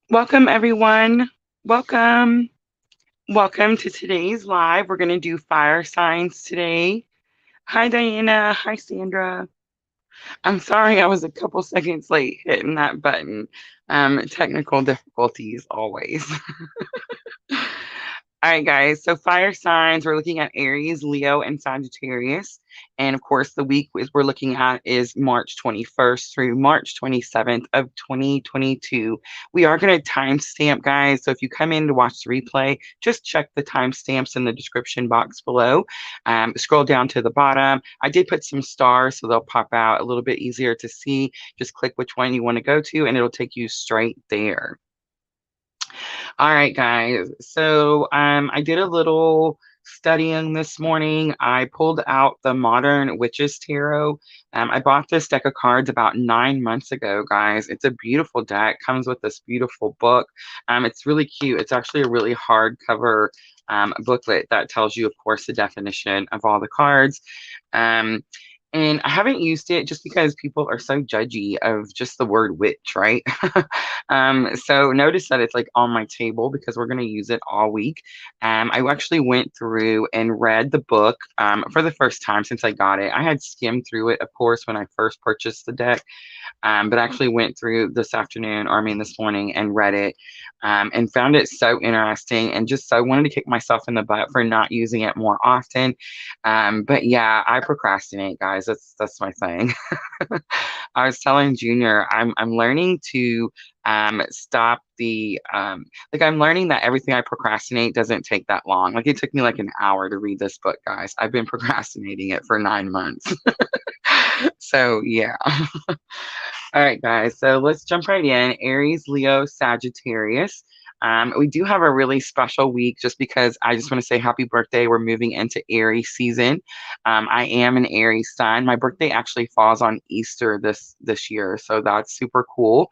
Welcome, everyone. Welcome. Welcome to today's live. We're going to do fire signs today. Hi, Diana. Hi, Sandra. I'm sorry I was a couple seconds late hitting that button. Technical difficulties always. All right, guys. So fire signs, we're looking at Aries, Leo, and Sagittarius. And of course, the week we're looking at is March 21st through March 27th of 2022. We are going to timestamp, guys. So if you come in to watch the replay, just check the timestamps in the description box below. Scroll down to the bottom. I did put some stars, so they'll pop out a little bit easier to see. Just click which one you want to go to, and it'll take you straight there. All right, guys. So I did a little studying this morning. I pulled out the Modern Witches Tarot. I bought this deck of cards about 9 months ago, guys. It's a beautiful deck. Comes with this beautiful book. It's really cute. It's actually a really hardcover booklet that tells you, of course, the definition of all the cards. Um, and I haven't used it just because people are so judgy of just the word witch, right? So notice that it's like on my table because we're going to use it all week. I actually went through and read the book for the first time since I got it. I had skimmed through it, of course, when I first purchased the deck, but I actually went through this afternoon, or I mean this morning, and read it and found it so interesting and just so wanted to kick myself in the butt for not using it more often. But yeah, I procrastinate, guys. That's my thing. I was telling Junior, I'm learning to stop the like I'm learning that everything I procrastinate doesn't take that long. Like it took me like an hour to read this book, guys. I've been procrastinating it for 9 months. So yeah. All right, guys. So let's jump right in. Aries, Leo, Sagittarius. We do have a really special week just because I just want to say happy birthday. We're moving into Aries season. I am an Aries sun. My birthday actually falls on Easter this year, so that's super cool.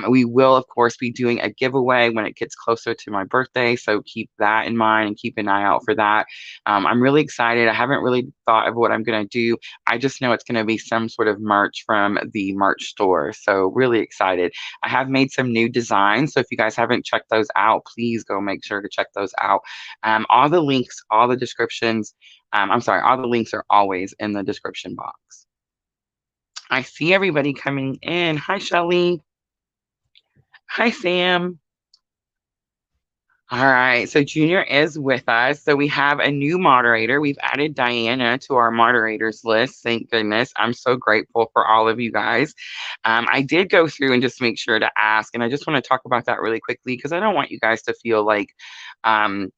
We will, of course, be doing a giveaway when it gets closer to my birthday, so keep that in mind and keep an eye out for that. I'm really excited. I haven't really thought of what I'm going to do. I just know it's going to be some sort of merch from the merch store. So really excited. I have made some new designs. So if you guys haven't checked those out, please go make sure to check those out. All the links, all the descriptions, I'm sorry, all the links are always in the description box. I see everybody coming in. Hi, Shelly. Hi, Sam. All right, so Junior is with us. So we have a new moderator. We've added Diana to our moderators list. Thank goodness. I'm so grateful for all of you guys. I did go through and just make sure to ask, and I just want to talk about that really quickly because I don't want you guys to feel like, um,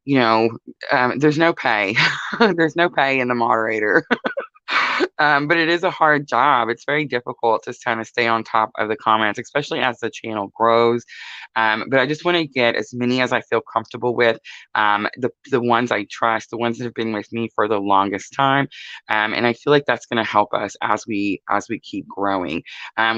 you know, there's no pay. There's no pay in the moderator. But it is a hard job. It's very difficult to kind of stay on top of the comments, especially as the channel grows. But I just want to get as many as I feel comfortable with, the ones I trust, the ones that have been with me for the longest time, and I feel like that's going to help us as we keep growing.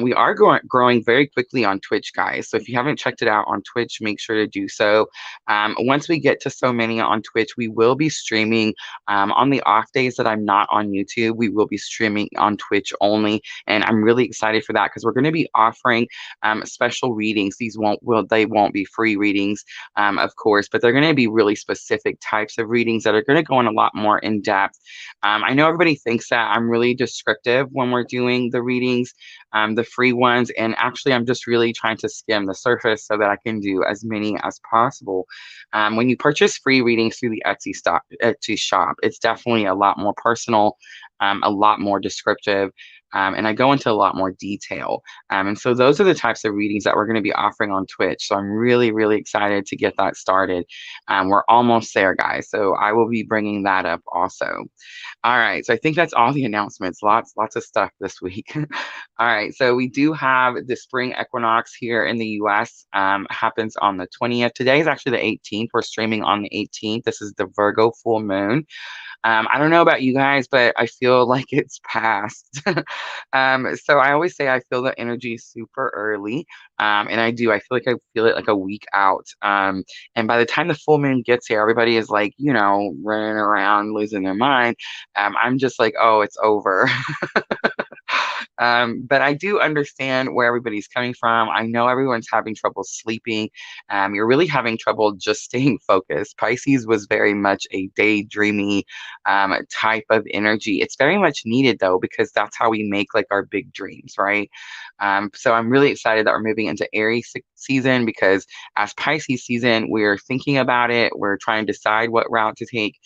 We are growing very quickly on Twitch, guys. So if you haven't checked it out on Twitch, make sure to do so. Once we get to so many on Twitch, we will be streaming on the off days that I'm not on YouTube. We will be streaming on Twitch only, and I'm really excited for that because we're going to be offering special readings. They won't be free readings, of course, but they're going to be really specific types of readings that are going to go in a lot more in depth. I know everybody thinks that I'm really descriptive when we're doing the readings, the free ones, and actually I'm just really trying to skim the surface so that I can do as many as possible. When you purchase free readings through the Etsy shop, it's definitely a lot more personal, a lot more descriptive, and I go into a lot more detail. And so those are the types of readings that we're going to be offering on Twitch. So I'm really, really excited to get that started. We're almost there, guys. So I will be bringing that up also. All right. So I think that's all the announcements. Lots of stuff this week. All right. So we do have the spring equinox here in the US. Happens on the 20th. Today is actually the 18th. We're streaming on the 18th. This is the Virgo full moon. I don't know about you guys, but I feel like it's past. So I always say I feel the energy super early. And I do. I feel like I feel it like a week out. And by the time the full moon gets here, everybody is like, running around, losing their mind. I'm just like, oh, it's over. But I do understand where everybody's coming from. I know everyone's having trouble sleeping. You're really having trouble just staying focused. Pisces was very much a daydreamy type of energy. It's very much needed though, because that's how we make like our big dreams, right? So I'm really excited that we're moving into Aries season because as Pisces season, we're thinking about it. We're trying to decide what route to take.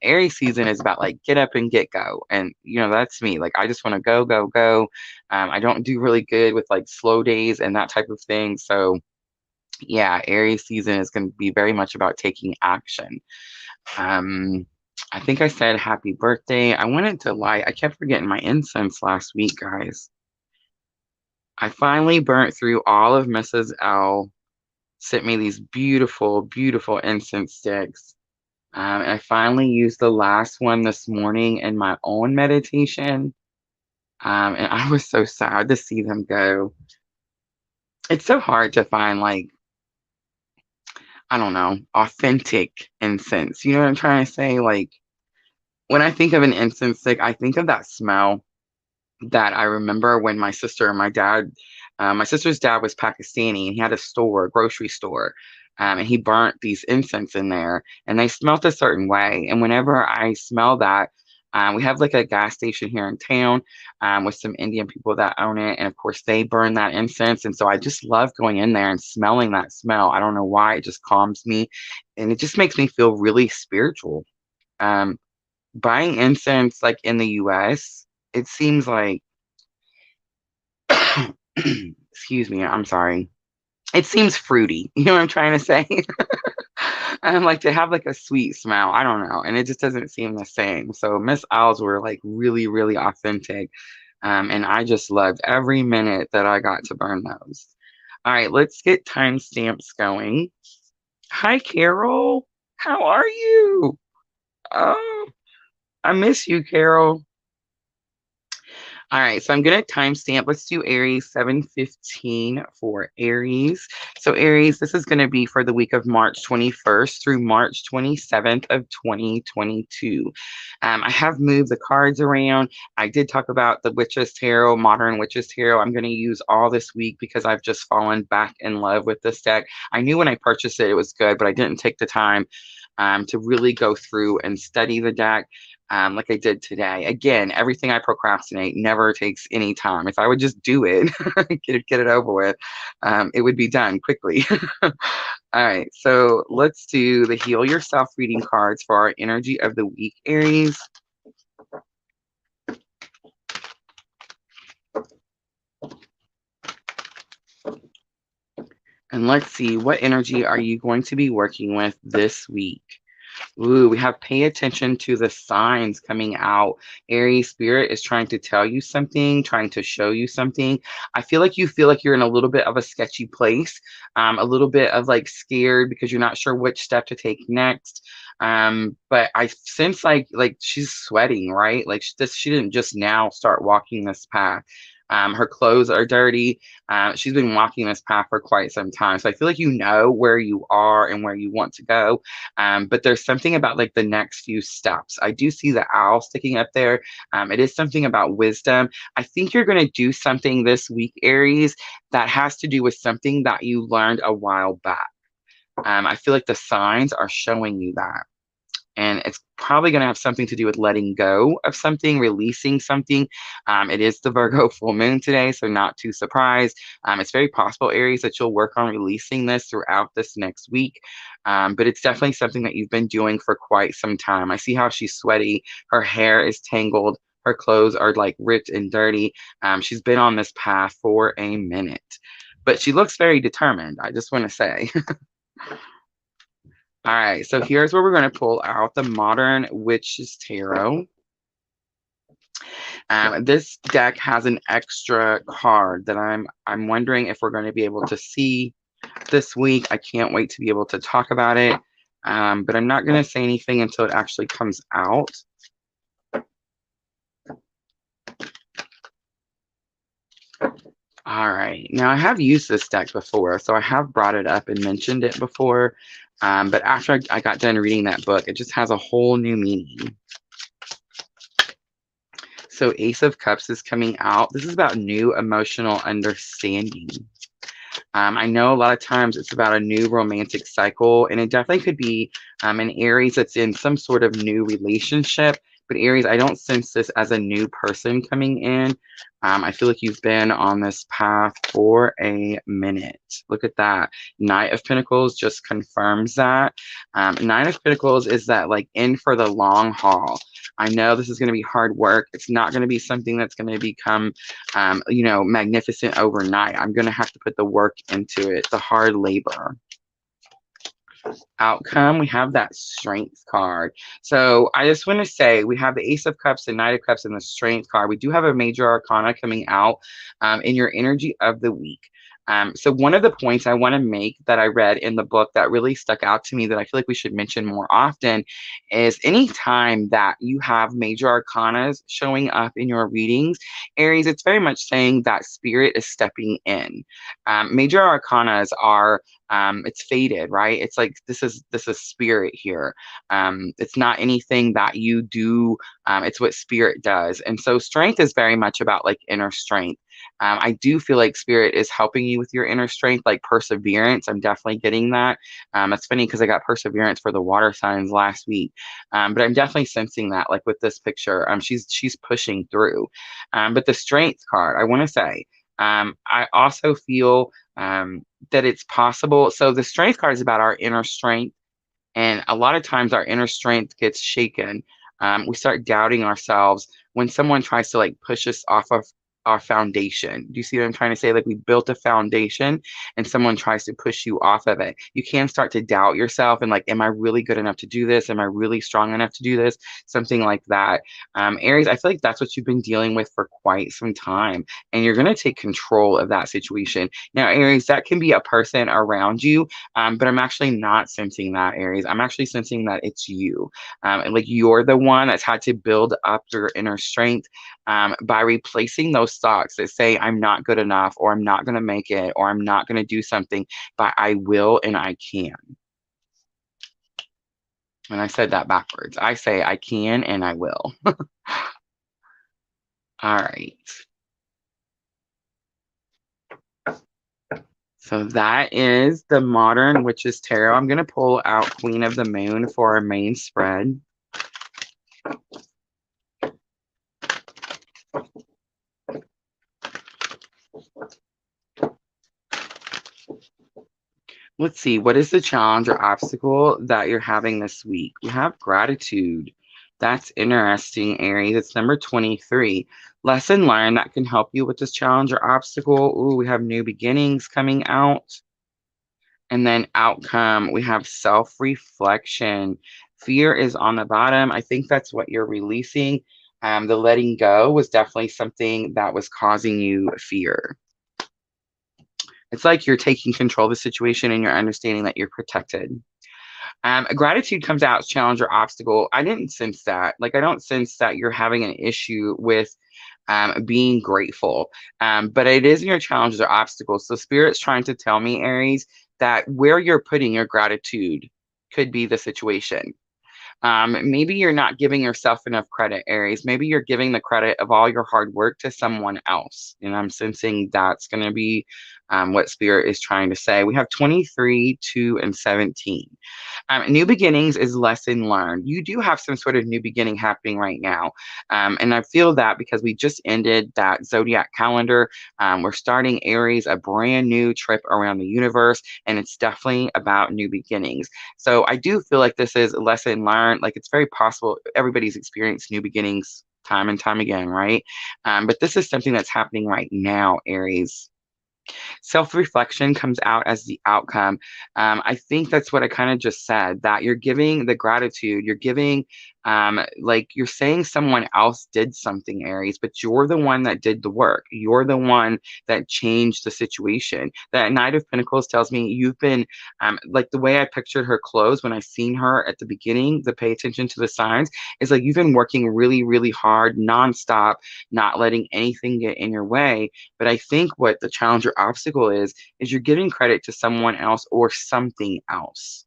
Aries season is about like get up and get go. And, that's me. Like, I just want to go, go, go. I don't do really good with like slow days and that type of thing. So, yeah, Aries season is going to be very much about taking action. Um, I think I said happy birthday. I wanted to light, I kept forgetting my incense last week, guys. I finally burnt through all of Mrs. L. Sent me these beautiful, beautiful incense sticks. And I finally used the last one this morning in my own meditation. And I was so sad to see them go. It's so hard to find, like, I don't know, authentic incense. You know what I'm trying to say? Like, when I think of an incense stick, I think of that smell that I remember when my sister and my sister's dad was Pakistani and he had a store, a grocery store, and he burnt these incense in there and they smelt a certain way. And whenever I smell that, we have like a gas station here in town with some Indian people that own it. And of course, they burn that incense. And so I just love going in there and smelling that smell. I don't know why, it just calms me and it just makes me feel really spiritual. Um, Buying incense like in the US, it seems like excuse me, I'm sorry. It seems fruity. You know what I'm trying to say? I'm like to have like a sweet smell. I don't know. And it just doesn't seem the same. So Miss Owls were like really, really authentic. And I just loved every minute that I got to burn those. All right, let's get timestamps going. Hi, Carol. How are you? Oh, I miss you, Carol. All right, so I'm going to timestamp. Let's do Aries 7:15 for Aries. So Aries, this is going to be for the week of March 21st through March 27th of 2022. I have moved the cards around. I did talk about the Witches Tarot, Modern Witches Tarot. I'm going to use all this week because I've just fallen back in love with this deck. I knew when I purchased it, it was good, but I didn't take the time to really go through and study the deck like I did today. Again, everything I procrastinate never takes any time. If I would just do it, get it over with, it would be done quickly. All right, so let's do the Heal Yourself reading cards for our energy of the week, Aries. And let's see, what energy are you going to be working with this week? Ooh, we have pay attention to the signs coming out. Aries spirit is trying to tell you something, trying to show you something. I feel like you're in a little bit of a sketchy place, a little bit of like scared because you're not sure which step to take next. But I sense like she's sweating, right? Like she didn't just now start walking this path. Her clothes are dirty. She's been walking this path for quite some time. So I feel like you know where you are and where you want to go. But there's something about like the next few steps. I do see the owl sticking up there. It is something about wisdom. I think you're going to do something this week, Aries, that has to do with something that you learned a while back. I feel like the signs are showing you that. And it's probably going to have something to do with letting go of something, releasing something. It is the Virgo full moon today, so not too surprised. It's very possible, Aries, that you'll work on releasing this throughout this next week. But it's definitely something that you've been doing for quite some time. I see how she's sweaty. Her hair is tangled. Her clothes are like ripped and dirty. She's been on this path for a minute, but she looks very determined. I just want to say. All right, so here's where we're going to pull out the Modern Witches Tarot. This deck has an extra card that I'm wondering if we're going to be able to see this week. I can't wait to be able to talk about it, but I'm not going to say anything until it actually comes out. All right, now I have used this deck before, so I have brought it up and mentioned it before. But after I got done reading that book, it just has a whole new meaning. So Ace of Cups is coming out. This is about new emotional understanding. I know a lot of times it's about a new romantic cycle, and it definitely could be an Aries that's in some sort of new relationship. But Aries, I don't sense this as a new person coming in. I feel like you've been on this path for a minute. Look at that. Knight of Pentacles just confirms that. Nine of Pentacles is that like in for the long haul. I know this is going to be hard work. It's not going to be something that's going to become magnificent overnight. I'm going to have to put the work into it, the hard labor. Outcome, we have that Strength card. So I just want to say we have the Ace of Cups, the Knight of Cups, and the Strength card. We do have a major arcana coming out in your energy of the week. So one of the points I want to make that I read in the book that really stuck out to me that I feel like we should mention more often is anytime that you have major arcanas showing up in your readings, Aries, it's very much saying that spirit is stepping in. Major arcanas are it's faded, right? It's like this is spirit here. It's not anything that you do. It's what spirit does. And so strength is very much about like inner strength. I do feel like spirit is helping you with your inner strength, like perseverance. I'm definitely getting that. It's funny because I got perseverance for the water signs last week, but I'm definitely sensing that, like with this picture. She's pushing through. But the strength card, I want to say, I also feel that it's possible. So the strength card is about our inner strength, and a lot of times our inner strength gets shaken. We start doubting ourselves when someone tries to like push us off of our foundation. Do you see what I'm trying to say? Like we built a foundation and someone tries to push you off of it. You can start to doubt yourself and like, am I really good enough to do this? Am I really strong enough to do this? Something like that. Aries, I feel like that's what you've been dealing with for quite some time, and you're going to take control of that situation. Now, Aries, that can be a person around you, but I'm actually not sensing that, Aries. I'm actually sensing that it's you. And like you're the one that's had to build up your inner strength by replacing those thoughts that say, I'm not good enough, or I'm not going to make it, or I'm not going to do something, but I will and I can. And I said that backwards. I say I can and I will. All right. So that is the Modern Witches Tarot. I'm going to pull out Queen of the Moon for our main spread. Let's see, what is the challenge or obstacle that you're having this week? We have gratitude. That's interesting, Aries. It's number 23. Lesson learned that can help you with this challenge or obstacle. Ooh, we have new beginnings coming out. And then outcome, we have self-reflection. Fear is on the bottom. I think that's what you're releasing. The letting go was definitely something that was causing you fear. It's like you're taking control of the situation and you're understanding that you're protected. Gratitude comes out as challenge or obstacle. I didn't sense that. Like, I don't sense that you're having an issue with being grateful. But it is in your challenges or obstacles. So Spirit's trying to tell me, Aries, that where you're putting your gratitude could be the situation. Maybe you're not giving yourself enough credit, Aries. Maybe you're giving the credit of all your hard work to someone else. And I'm sensing that's going to be what Spirit is trying to say. We have 23, 2, and 17. New beginnings is lesson learned. You do have some sort of new beginning happening right now. And I feel that because we just ended that zodiac calendar. We're starting Aries, a brand new trip around the universe, and it's definitely about new beginnings. So I do feel like this is a lesson learned. Like it's very possible everybody's experienced new beginnings time and time again, right? But this is something that's happening right now, Aries. Self-reflection comes out as the outcome. I think that's what I kind of just said, that you're giving the gratitude, you're giving, like you're saying someone else did something, Aries, but you're the one that did the work. You're the one that changed the situation. That Knight of Pentacles tells me you've been, like the way I pictured her clothes when I seen her at the beginning, the pay attention to the signs, is like you've been working really, really hard, nonstop, not letting anything get in your way. But I think what the challenge or obstacle is you're giving credit to someone else or something else.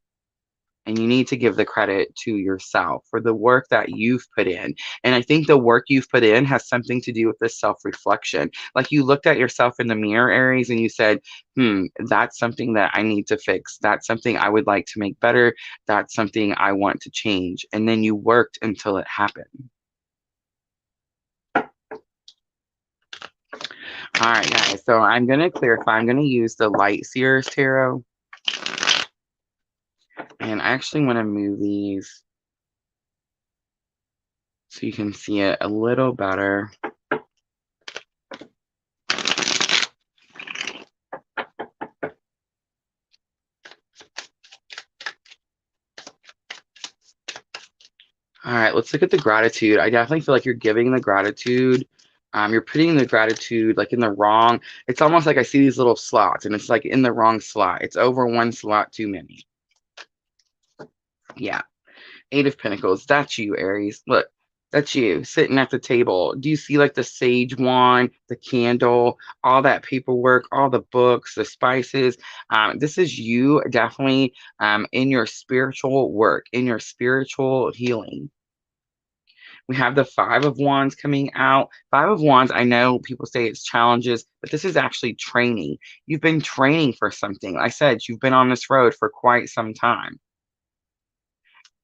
And you need to give the credit to yourself for the work that you've put in. And I think the work you've put in has something to do with this self-reflection. Like you looked at yourself in the mirror, Aries, and you said, that's something that I need to fix. That's something I would like to make better. That's something I want to change. And then you worked until it happened. All right, guys. So I'm going to clarify. I'm going to use the Light Seers Tarot. And I actually want to move these so you can see it a little better. All right, let's look at the gratitude. I definitely feel like you're giving the gratitude. You're putting the gratitude like in the wrong. It's almost like I see these little slots and it's like in the wrong slot. It's over one slot too many. Yeah. 8 of Pentacles. That's you, Aries. Look, that's you sitting at the table. Do you see like the sage wand, the candle, all that paperwork, all the books, the spices? This is you definitely in your spiritual work, in your spiritual healing. We have the 5 of Wands coming out. 5 of Wands, I know people say it's challenges, but this is actually training. You've been training for something. I said you've been on this road for quite some time.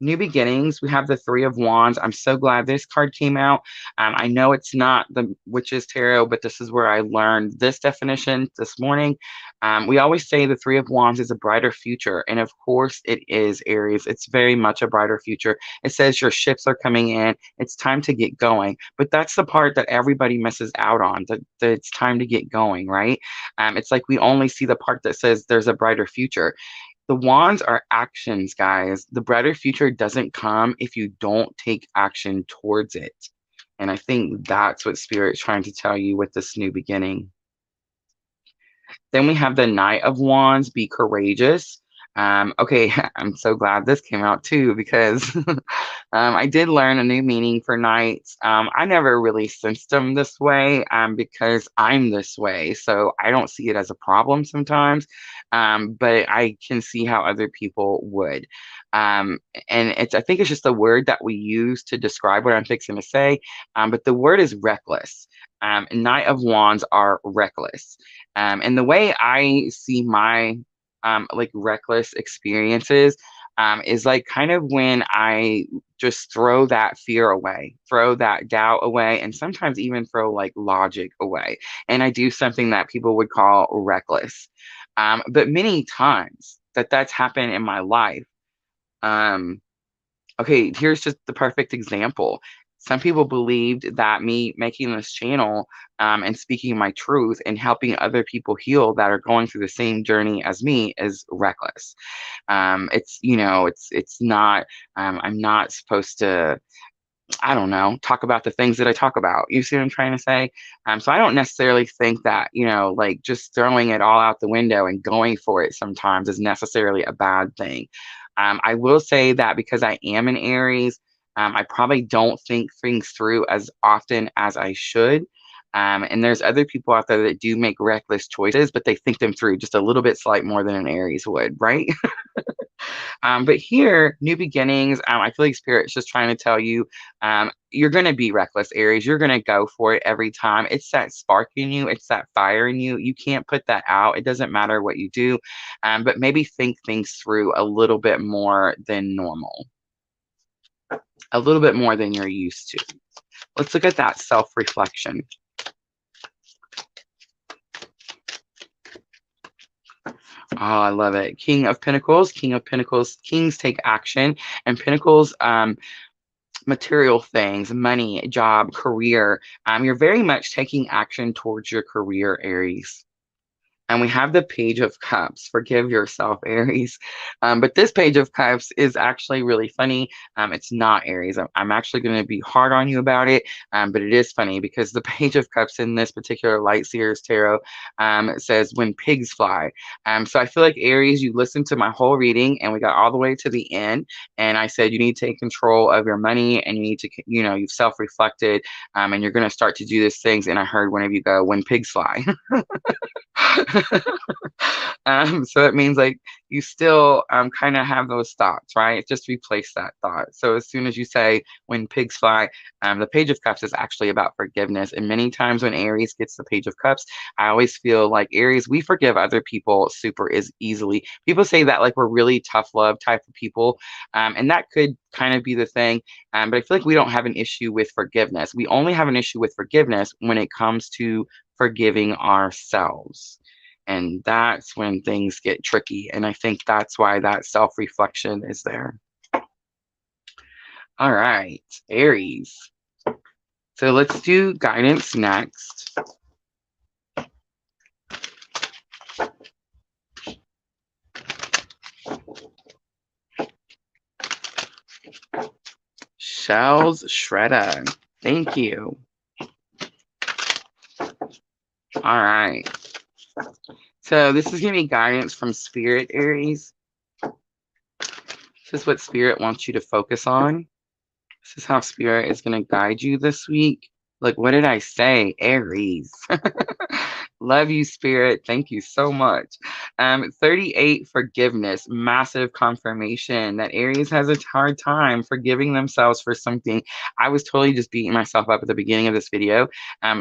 New beginnings. We have the 3 of Wands. I'm so glad this card came out. I know it's not the Witch's Tarot, but this is where I learned this definition this morning. We always say the 3 of Wands is a brighter future. And of course it is, Aries. It's very much a brighter future. It says your ships are coming in. It's time to get going. But that's the part that everybody misses out on, that it's time to get going, right? It's like we only see the part that says there's a brighter future. The wands are actions, guys. The brighter future doesn't come if you don't take action towards it. And I think that's what Spirit's trying to tell you with this new beginning. Then we have the Knight of Wands, be courageous. Okay, I'm so glad this came out too, because I did learn a new meaning for knights. I never really sensed them this way because I'm this way. So I don't see it as a problem sometimes, but I can see how other people would. And I think it's just a word that we use to describe what I'm fixing to say. But the word is reckless. Knight of Wands are reckless. And the way I see my like reckless experiences is like kind of when I just throw that fear away, throw that doubt away, and sometimes even throw like logic away. And I do something that people would call reckless. But many times that's happened in my life. Okay, here's just the perfect example. Some people believed that me making this channel and speaking my truth and helping other people heal that are going through the same journey as me is reckless. It's not, I'm not supposed to, I don't know, talk about the things that I talk about. You see what I'm trying to say? So I don't necessarily think that, like just throwing it all out the window and going for it sometimes is necessarily a bad thing. I will say that because I am an Aries, I probably don't think things through as often as I should. And there's other people out there that do make reckless choices, but they think them through just a little bit slight more than an Aries would, right? But here, new beginnings, I feel like Spirit's just trying to tell you, you're going to be reckless, Aries. You're going to go for it every time. It's that spark in you. It's that fire in you. You can't put that out. It doesn't matter what you do, but maybe think things through a little bit more than normal, a little bit more than you're used to. Let's look at that self-reflection. Oh, I love it. King of Pentacles, King of Pentacles, Kings take action, and Pentacles, material things, money, job, career. You're very much taking action towards your career, Aries. And we have the Page of Cups. Forgive yourself, Aries. But this Page of Cups is actually really funny. It's not Aries. I'm actually going to be hard on you about it. But it is funny because the Page of Cups in this particular Light Seers Tarot says when pigs fly. So I feel like Aries, you listened to my whole reading and we got all the way to the end. And I said you need to take control of your money and you need to, you've self-reflected and you're going to start to do these things. And I heard one of you go, when pigs fly. So it means like you still kind of have those thoughts, right? Just replace that thought. So as soon as you say, when pigs fly, the Page of Cups is actually about forgiveness. And many times when Aries gets the Page of Cups, I always feel like Aries, we forgive other people super is easily. People say that like we're really tough love type of people. And that could kind of be the thing. But I feel like we don't have an issue with forgiveness. We only have an issue with forgiveness when it comes to forgiving ourselves. And that's when things get tricky. And I think that's why that self-reflection is there. All right, Aries. So let's do guidance next. Shells Shredder. Thank you. All right. So this is going to be guidance from Spirit, Aries. This is what Spirit wants you to focus on. This is how Spirit is going to guide you this week. Like, what did I say? Aries. Love you, Spirit. Thank you so much. 38, forgiveness. Massive confirmation that Aries has a hard time forgiving themselves for something. I was totally just beating myself up at the beginning of this video,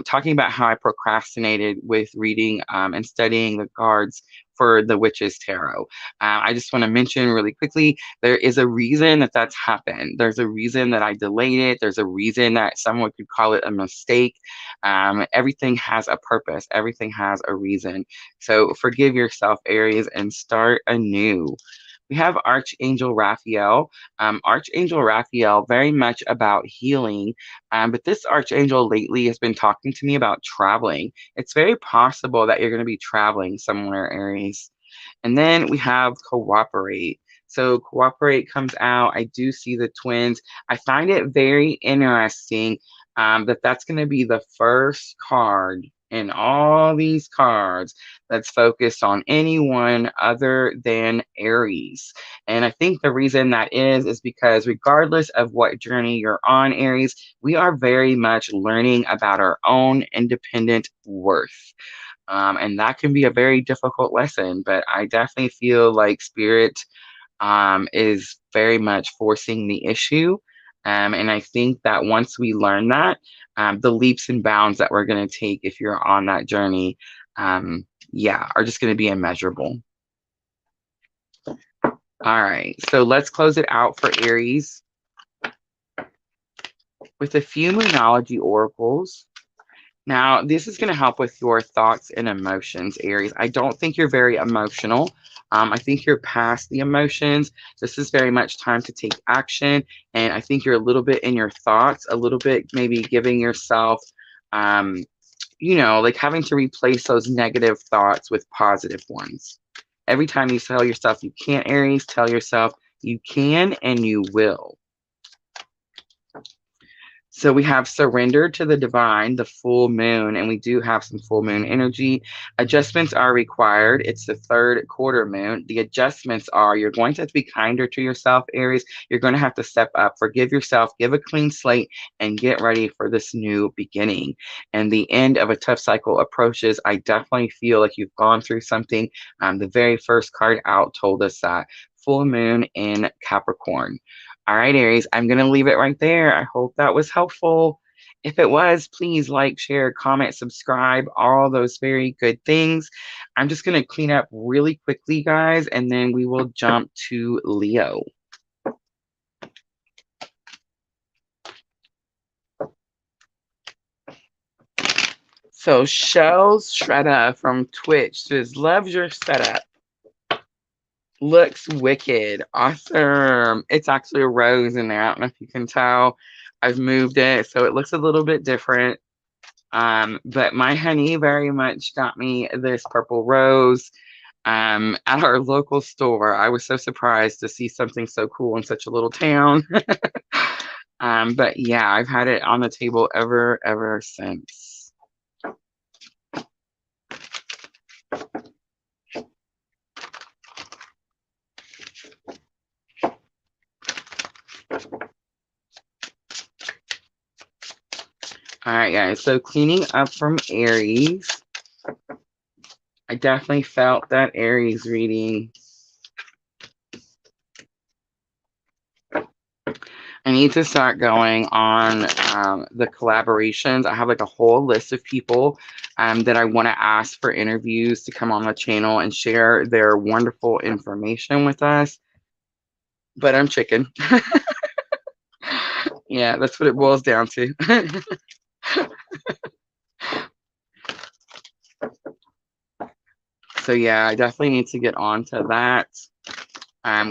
talking about how I procrastinated with reading and studying the cards for the Witch's Tarot. I just want to mention really quickly, there is a reason that that's happened. There's a reason that I delayed it. There's a reason that someone could call it a mistake. Everything has a purpose. Everything has a reason. So forgive yourself, Aries, and start anew. We have Archangel Raphael. Archangel Raphael, very much about healing. But this Archangel lately has been talking to me about traveling. It's very possible that you're going to be traveling somewhere, Aries. And then we have Cooperate. So Cooperate comes out. I do see the twins. I find it very interesting that that's going to be the first card in all these cards that's focused on anyone other than Aries. And I think the reason that is because regardless of what journey you're on, Aries, we are very much learning about our own independent worth. And that can be a very difficult lesson, but I definitely feel like Spirit is very much forcing the issue. And I think that once we learn that, the leaps and bounds that we're going to take if you're on that journey, yeah, are just going to be immeasurable. All right, so let's close it out for Aries with a few Moonology oracles. Now, this is going to help with your thoughts and emotions, Aries. I don't think you're very emotional. I think you're past the emotions. This is very much time to take action. And I think you're a little bit in your thoughts, a little bit maybe giving yourself, like having to replace those negative thoughts with positive ones. Every time you tell yourself you can't, Aries, tell yourself you can and you will. So we have surrender to the divine, the full moon, and we do have some full moon energy. Adjustments are required. It's the third quarter moon. The adjustments are you're going to have to be kinder to yourself, Aries. You're going to have to step up, forgive yourself, give a clean slate, and get ready for this new beginning. And the end of a tough cycle approaches. I definitely feel like you've gone through something. The very first card out told us that. Full moon in Capricorn. All right, Aries, I'm going to leave it right there. I hope that was helpful. If it was, please like, share, comment, subscribe, all those very good things. I'm just going to clean up really quickly, guys, and then we will jump to Leo. So Shells Shredder from Twitch says, loves your setup. Looks wicked. Awesome. It's actually a rose in there. I don't know if you can tell. I've moved it, so it looks a little bit different. But my honey very much got me this purple rose at our local store. I was so surprised to see something so cool in such a little town. But yeah, I've had it on the table ever since. All right, guys, so cleaning up from Aries. I definitely felt that Aries reading. need to start going on the collaborations. I have like a whole list of people that I want to ask for interviews to come on the channel and share their wonderful information with us. But I'm chicken. Yeah, that's what it boils down to. So yeah, I definitely need to get on to that.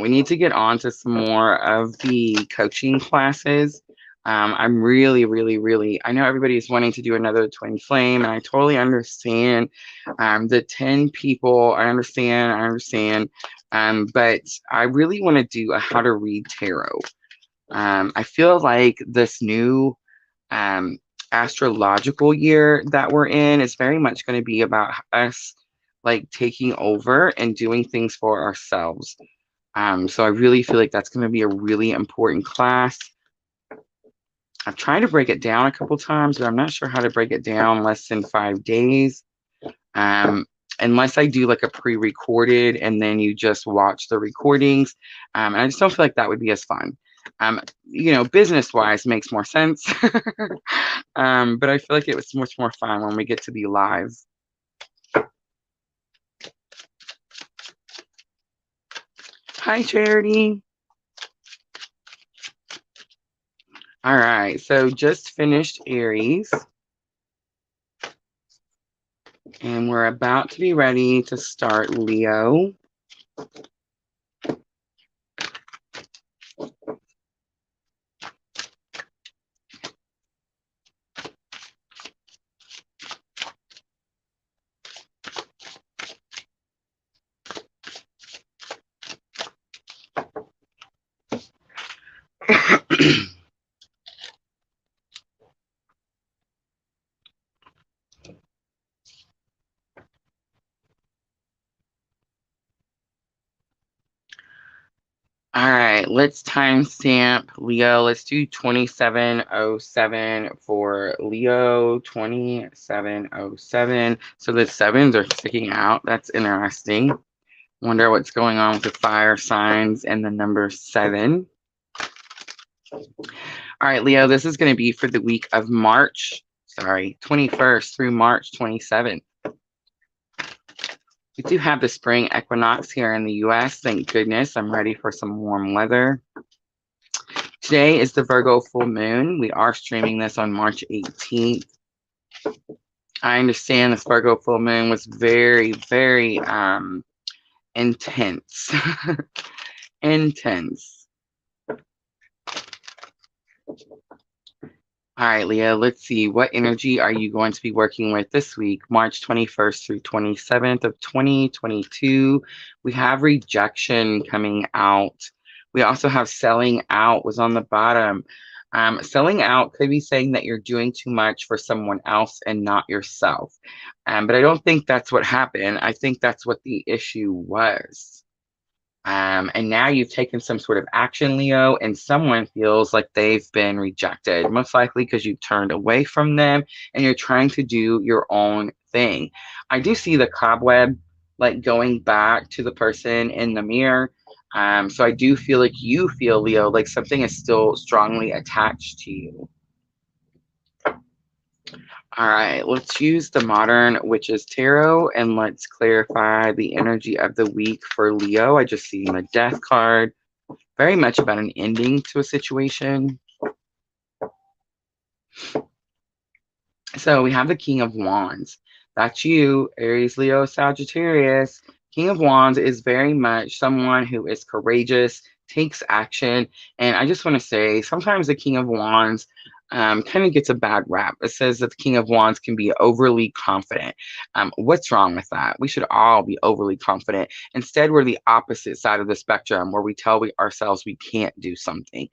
We need to get on to some more of the coaching classes. I'm really, really, I know everybody is wanting to do another twin flame, and I totally understand. The 10 people, I understand. But I really want to do a how to read tarot. I feel like this new um, astrological year that we're in is very much going to be about us like taking over and doing things for ourselves. So I really feel like that's going to be a really important class. I've tried to break it down a couple times, but I'm not sure how to break it down less than 5 days. Unless I do like a pre-recorded and then you just watch the recordings. And I just don't feel like that would be as fun. Business-wise makes more sense. But I feel like it was much more fun when we get to be live. Hi, Charity. All right, so just finished Aries. And we're about to be ready to start Leo. All right, let's timestamp Leo. Let's do 2707 for Leo, 2707. So the sevens are sticking out. That's interesting. Wonder what's going on with the fire signs and the number 7. All right, Leo, this is going to be for the week of March 21st through March 27th. We do have the spring equinox here in the US. Thank goodness. I'm ready for some warm weather. Today is the Virgo full moon. We are streaming this on March 18th. I understand this Virgo full moon was very, very intense. Intense. All right, Leah, let's see. What energy are you going to be working with this week, March 21st through 27th of 2022? We have rejection coming out. We also have selling out was on the bottom. Selling out could be saying that you're doing too much for someone else and not yourself. But I don't think that's what happened. I think that's what the issue was. And now you've taken some sort of action, Leo, and someone feels like they've been rejected, most likely because you've turned away from them and you're trying to do your own thing. I do see the cobweb like going back to the person in the mirror. So I do feel like you feel, Leo, like something is still strongly attached to you. All right, let's use the Modern Witches Tarot and let's clarify the energy of the week for Leo. I just seen the Death card, very much about an ending to a situation. So we have the King of Wands. That's you, Aries, Leo, Sagittarius. King of Wands is very much someone who is courageous, takes action. And I just want to say, sometimes the King of Wands kind of gets a bad rap. It says that the King of Wands can be overly confident. What's wrong with that? We should all be overly confident. Instead, we're the opposite side of the spectrum where we tell ourselves we can't do something.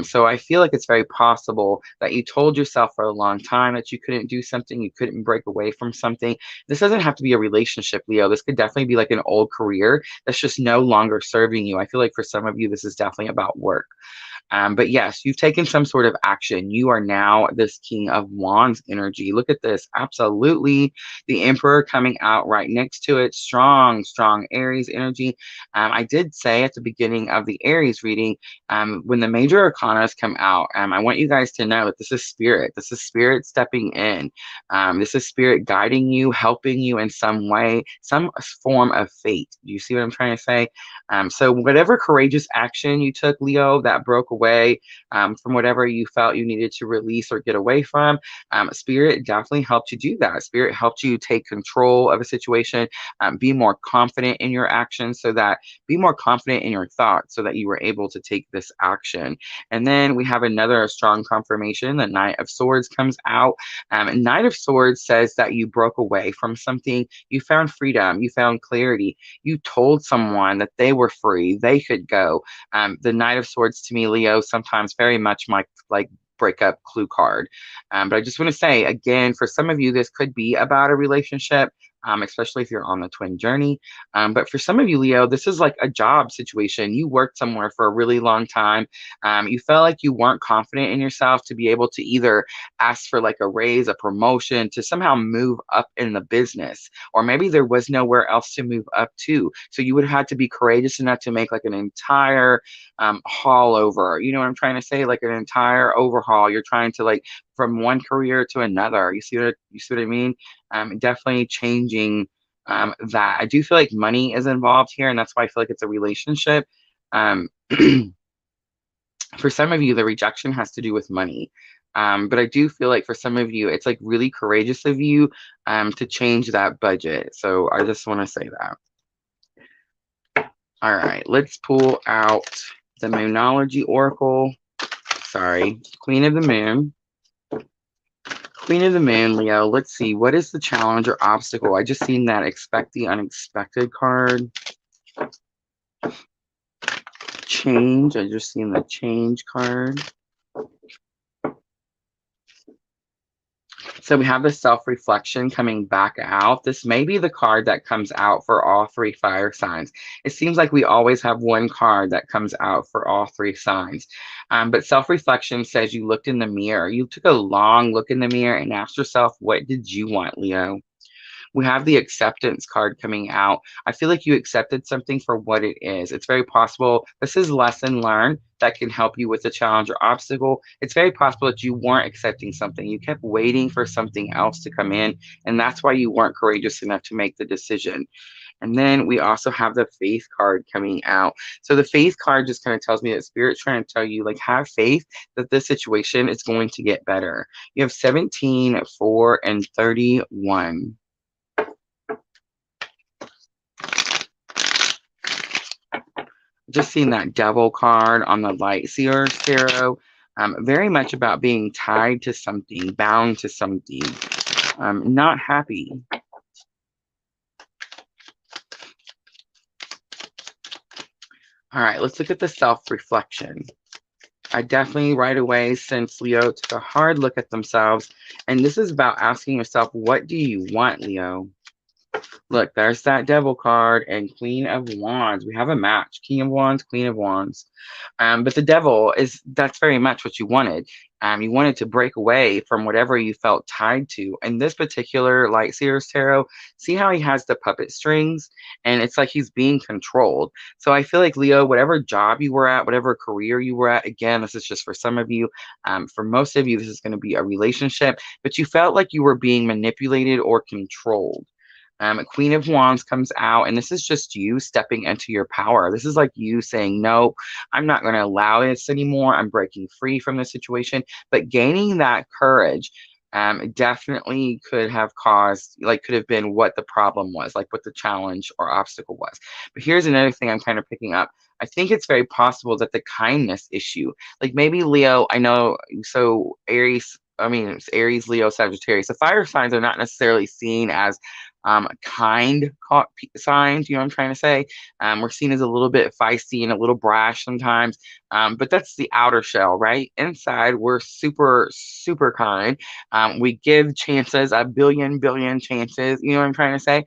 So I feel like it's very possible that you told yourself for a long time that you couldn't do something, you couldn't break away from something. This doesn't have to be a relationship, Leo. This could definitely be like an old career that's just no longer serving you. I feel like for some of you, this is definitely about work. But yes, you've taken some sort of action. You are now this King of Wands energy. Look at this. Absolutely. The Emperor coming out right next to it. Strong, strong Aries energy. I did say at the beginning of the Aries reading, when the major arcanas come out, I want you guys to know that this is spirit. This is spirit stepping in. This is spirit guiding you, helping you in some way, some form of fate. Do you see what I'm trying to say? So whatever courageous action you took, Leo, that broke away from whatever you felt you needed to release or get away from, Spirit definitely helped you do that. Spirit helped you take control of a situation, be more confident in your actions be more confident in your thoughts so that you were able to take this action. And then we have another strong confirmation. The Knight of Swords comes out. Knight of Swords says that you broke away from something, you found freedom, you found clarity, you told someone that they were free, they could go. The Knight of Swords to me, Leo, sometimes very much like breakup clue card. But I just want to say again, for some of you, this could be about a relationship. Especially if you're on the twin journey. But for some of you, Leo, this is like a job situation. You worked somewhere for a really long time. You felt like you weren't confident in yourself to be able to either ask for like a raise, a promotion, to somehow move up in the business. Or maybe there was nowhere else to move up to. So you would have had to be courageous enough to make like an entire haul over. You know what I'm trying to say? Like an entire overhaul. You're trying to like from one career to another. You see what I mean? Definitely changing that. I do feel like money is involved here, and that's why I feel like it's a relationship. Um, for some of you, the rejection has to do with money. But I do feel like for some of you, it's like really courageous of you to change that budget. So I just want to say that. All right, let's pull out the Moonology Oracle. Sorry, Queen of the Moon. Queen of the Moon, Leo. Let's see. What is the challenge or obstacle? I just seen that expect the unexpected card. Change. I just seen the change card. So we have the self-reflection coming back out. This may be the card that comes out for all three fire signs. It seems like we always have one card that comes out for all three signs. But self-reflection says you looked in the mirror. You took a long look in the mirror and asked yourself, what did you want, Leo? We have the acceptance card coming out. I feel like you accepted something for what it is. It's very possible this is lesson learned that can help you with the challenge or obstacle. It's very possible that you weren't accepting something. You kept waiting for something else to come in, and that's why you weren't courageous enough to make the decision. And then we also have the faith card coming out. So the faith card just kind of tells me that Spirit's trying to tell you, like, have faith that this situation is going to get better. You have 17, 4, and 31. Just seeing that devil card on the Light Seers Tarot. Very much about being tied to something, bound to something, not happy. All right, let's look at the self-reflection. I definitely right away sense Leo took a hard look at themselves. And this is about asking yourself, what do you want, Leo? Look, there's that devil card and Queen of Wands. We have a match. King of Wands, Queen of Wands. But the devil that's very much what you wanted. You wanted to break away from whatever you felt tied to. In this particular Light Seers Tarot, see how he has the puppet strings? And it's like he's being controlled. So I feel like, Leo, whatever job you were at, whatever career you were at, again, this is just for some of you. For most of you, this is going to be a relationship. But you felt like you were being manipulated or controlled. Queen of Wands comes out, and this is just you stepping into your power. This is like you saying, no, I'm not going to allow this anymore. I'm breaking free from the situation. But gaining that courage definitely could have could have been what the problem was, like what the challenge or obstacle was. But here's another thing I'm kind of picking up. I think it's very possible that the kindness issue, like maybe Leo, I know, so Aries, it's Aries, Leo, Sagittarius. The fire signs are not necessarily seen as kind signs, you know what I'm trying to say? We're seen as a little bit feisty and a little brash sometimes, but that's the outer shell, right? Inside, we're super, super kind. We give chances, a billion chances, you know what I'm trying to say?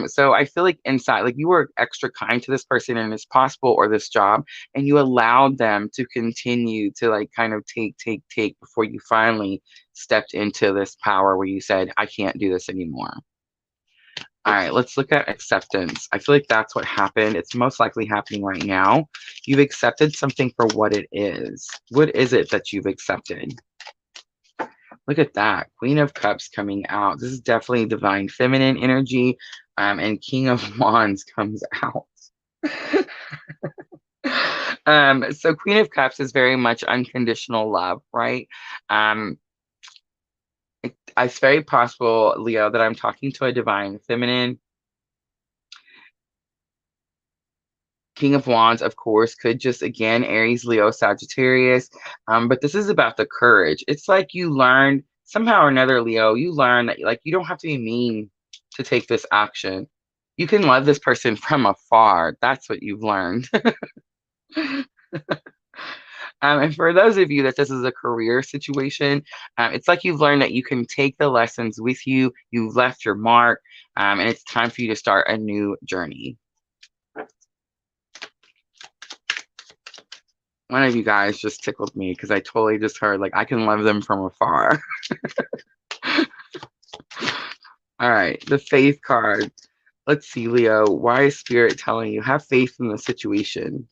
So I feel like inside, like you were extra kind to this person and it's possible or this job, and you allowed them to continue to like kind of take before you finally stepped into this power where you said, I can't do this anymore. All right, let's look at acceptance. I feel like that's what happened. It's most likely happening right now. You've accepted something for what it is. What is it that you've accepted? Look at that. Queen of Cups coming out. This is definitely divine feminine energy. And King of Wands comes out. So Queen of Cups is very much unconditional love, right? Um, it's very possible, Leo, that I'm talking to a divine feminine. King of Wands, of course, could just again Aries, Leo, Sagittarius. But this is about the courage. It's like you learned somehow or another, Leo, you learn that like you don't have to be mean to take this action. You can love this person from afar. That's what you've learned. And for those of you that this is a career situation, it's like you've learned that you can take the lessons with you. You've left your mark, and it's time for you to start a new journey. One of you guys just tickled me because I totally just heard like I can love them from afar. All right, the faith card. Let's see, Leo. Why is Spirit telling you have faith in the situation?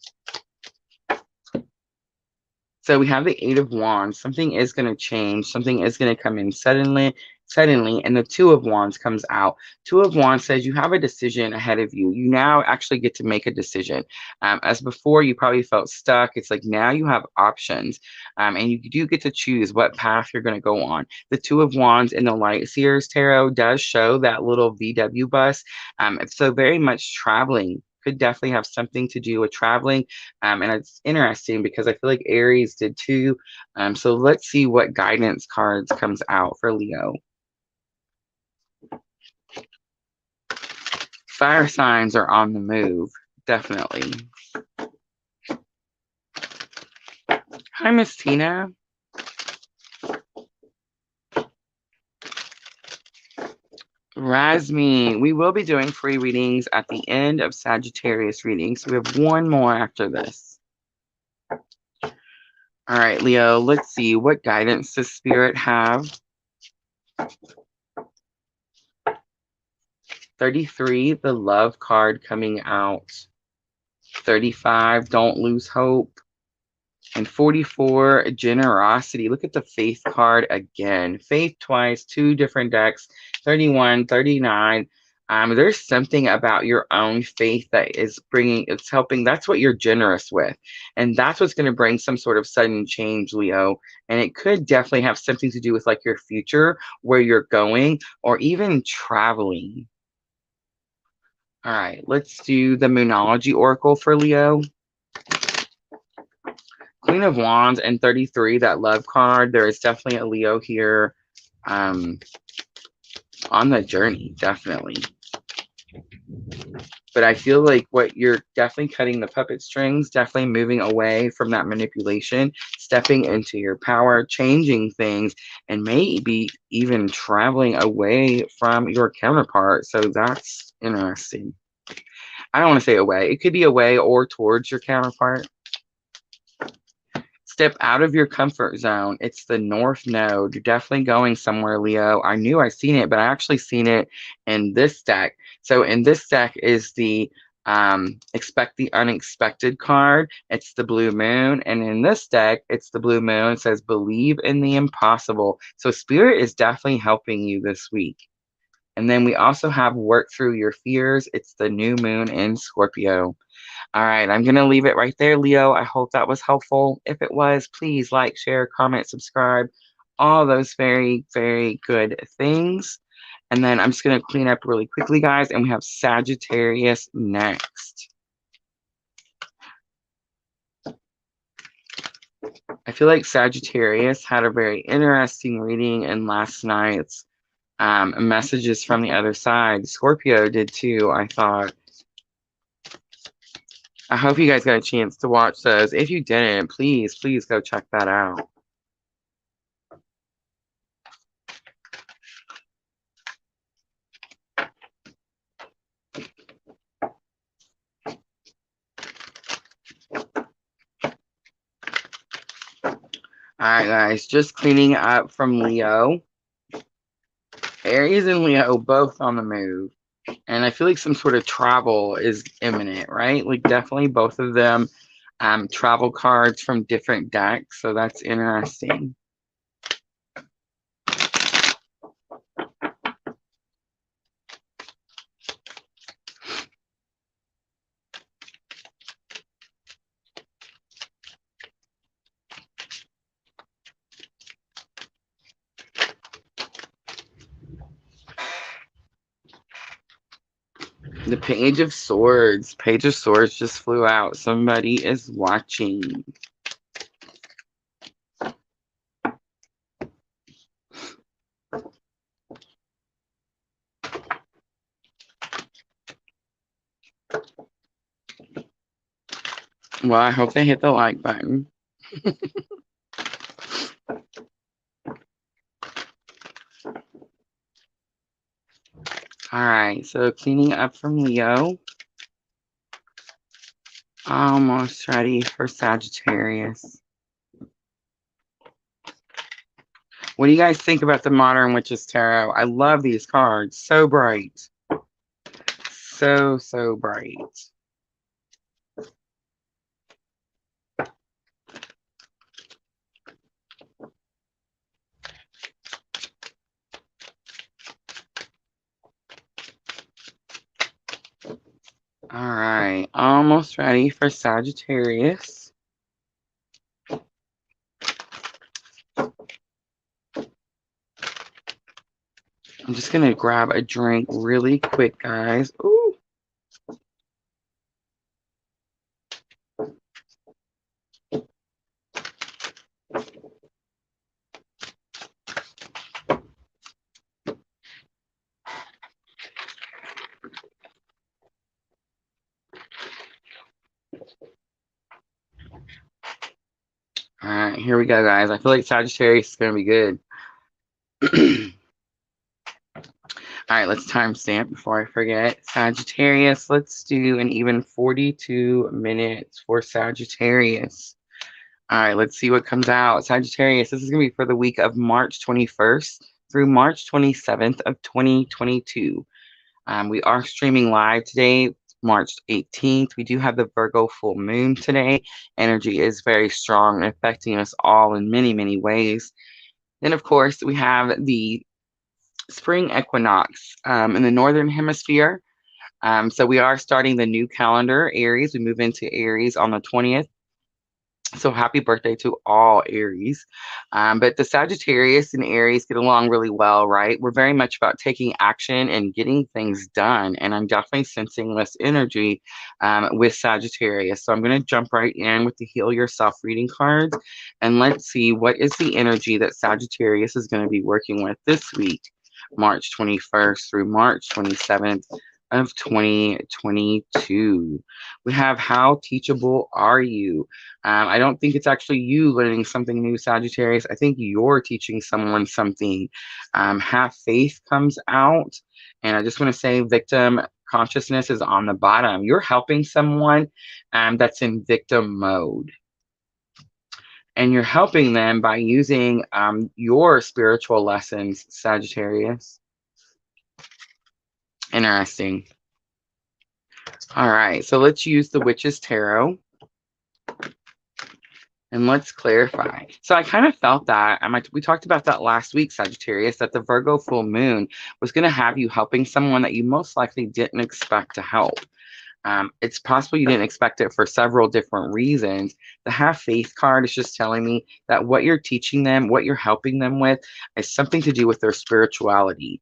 So we have the Eight of Wands. Something is going to change. Something is going to come in suddenly, and the Two of Wands comes out. Two of Wands says you have a decision ahead of you. You now actually get to make a decision. As before, you probably felt stuck. It's like now you have options, and you do get to choose what path you're going to go on. The Two of Wands in the Light Seers Tarot does show that little VW bus. So very much traveling could definitely have something to do with traveling. And it's interesting because I feel like Aries did too. So let's see what guidance cards comes out for Leo. Fire signs are on the move, definitely. Hi, Miss Tina. Razmi, we will be doing free readings at the end of Sagittarius readings. So we have one more after this. All right, Leo, let's see. What guidance does Spirit have? 33, the love card coming out. 35, don't lose hope. And 44, generosity. Look at the faith card again. Faith twice, two different decks. 31, 39. There's something about your own faith that is bringing, it's helping. That's what you're generous with. And that's what's going to bring some sort of sudden change, Leo. And it could definitely have something to do with like your future, where you're going, or even traveling. All right, let's do the Moonology Oracle for Leo. Queen of Wands and 33, that love card. There is definitely a Leo here on the journey, definitely. But I feel like what you're definitely cutting the puppet strings, definitely moving away from that manipulation, stepping into your power, changing things, and maybe even traveling away from your counterpart. So that's interesting. I don't want to say away. It could be away or towards your counterpart. Step out of your comfort zone. It's the North Node. You're definitely going somewhere, Leo. I knew I seen it, but I actually seen it in this deck. So in this deck is the expect the unexpected card. It's the blue moon. And in this deck, it's the blue moon. It says believe in the impossible. So Spirit is definitely helping you this week. And then we also have work through your fears. It's the new moon in Scorpio. All right, I'm going to leave it right there, Leo. I hope that was helpful. If it was, please like, share, comment, subscribe, all those very, very good things. And then I'm just going to clean up really quickly, guys, and we have Sagittarius next. I feel like Sagittarius had a very interesting reading in last night's Messages from the other side. Scorpio did too, I thought. I hope you guys got a chance to watch those. If you didn't, please, please go check that out. All right, guys, just cleaning up from Leo. Aries and Leo both on the move. And I feel like some sort of travel is imminent, right? Like definitely both of them travel cards from different decks. So that's interesting. The Page of Swords. Page of Swords just flew out. Somebody is watching. Well, I hope they hit the like button. All right, so cleaning up from Leo. Almost ready for Sagittarius. What do you guys think about the Modern Witches Tarot? I love these cards. So bright. So, so bright. All right, almost ready for Sagittarius. I'm just going to grab a drink really quick, guys. Ooh. All right, here we go, guys. I feel like Sagittarius is going to be good. All right, let's timestamp before I forget. Sagittarius, let's do an even 42 minutes for Sagittarius. All right, let's see what comes out. Sagittarius, this is going to be for the week of March 21st through March 27th of 2022. We are streaming live today, March 18th. We do have the Virgo full moon today. Energy is very strong and affecting us all in many, many ways. Then, of course, we have the spring equinox in the northern hemisphere. So we are starting the new calendar, Aries. We move into Aries on the 20th. So happy birthday to all Aries. But the Sagittarius and Aries get along really well, right? We're very much about taking action and getting things done. And I'm definitely sensing this energy with Sagittarius. So I'm going to jump right in with the Heal Yourself reading cards. And let's see what is the energy that Sagittarius is going to be working with this week, March 21st through March 27th of 2022. We have How Teachable Are You? I don't think it's actually you learning something new, Sagittarius. I think you're teaching someone something. Have Faith comes out. And I just want to say victim consciousness is on the bottom. You're helping someone that's in victim mode. And you're helping them by using your spiritual lessons, Sagittarius. Interesting. All right, so let's use the Witch's Tarot. And let's clarify. So I kind of felt that, we talked about that last week, Sagittarius, that the Virgo full moon was going to have you helping someone that you most likely didn't expect to help. It's possible you didn't expect it for several different reasons. The Have Faith card is just telling me that what you're teaching them, what you're helping them with, is something to do with their spirituality.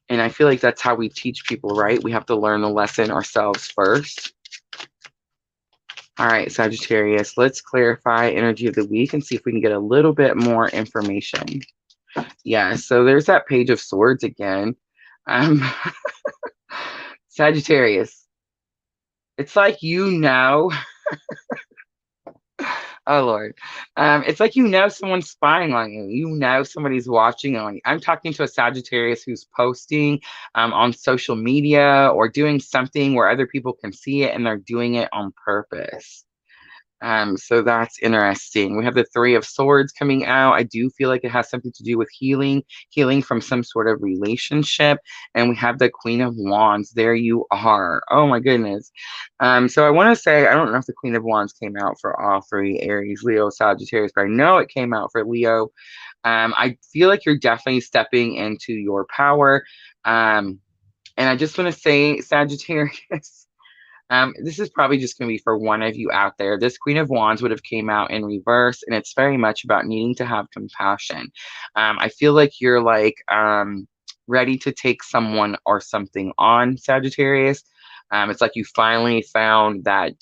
And I feel like that's how we teach people, right? We have to learn the lesson ourselves first. All right, Sagittarius, let's clarify energy of the week and see if we can get a little bit more information. Yeah, so there's that Page of Swords again. Um, Sagittarius. It's like oh Lord. It's like someone's spying on you. You know somebody's watching on you. I'm talking to a Sagittarius who's posting on social media or doing something where other people can see it and they're doing it on purpose. So that's interesting. We have the Three of Swords coming out. I do feel like it has something to do with healing from some sort of relationship. And we have the Queen of Wands. There you are. Oh my goodness. So I want to say, I don't know if the Queen of Wands came out for all three, Aries, Leo, Sagittarius, but I know it came out for Leo. I feel like you're definitely stepping into your power. And I just want to say, Sagittarius. This is probably just going to be for one of you out there. This Queen of Wands would have came out in reverse, and it's very much about needing to have compassion. I feel like you're like ready to take someone or something on, Sagittarius. It's like you finally found that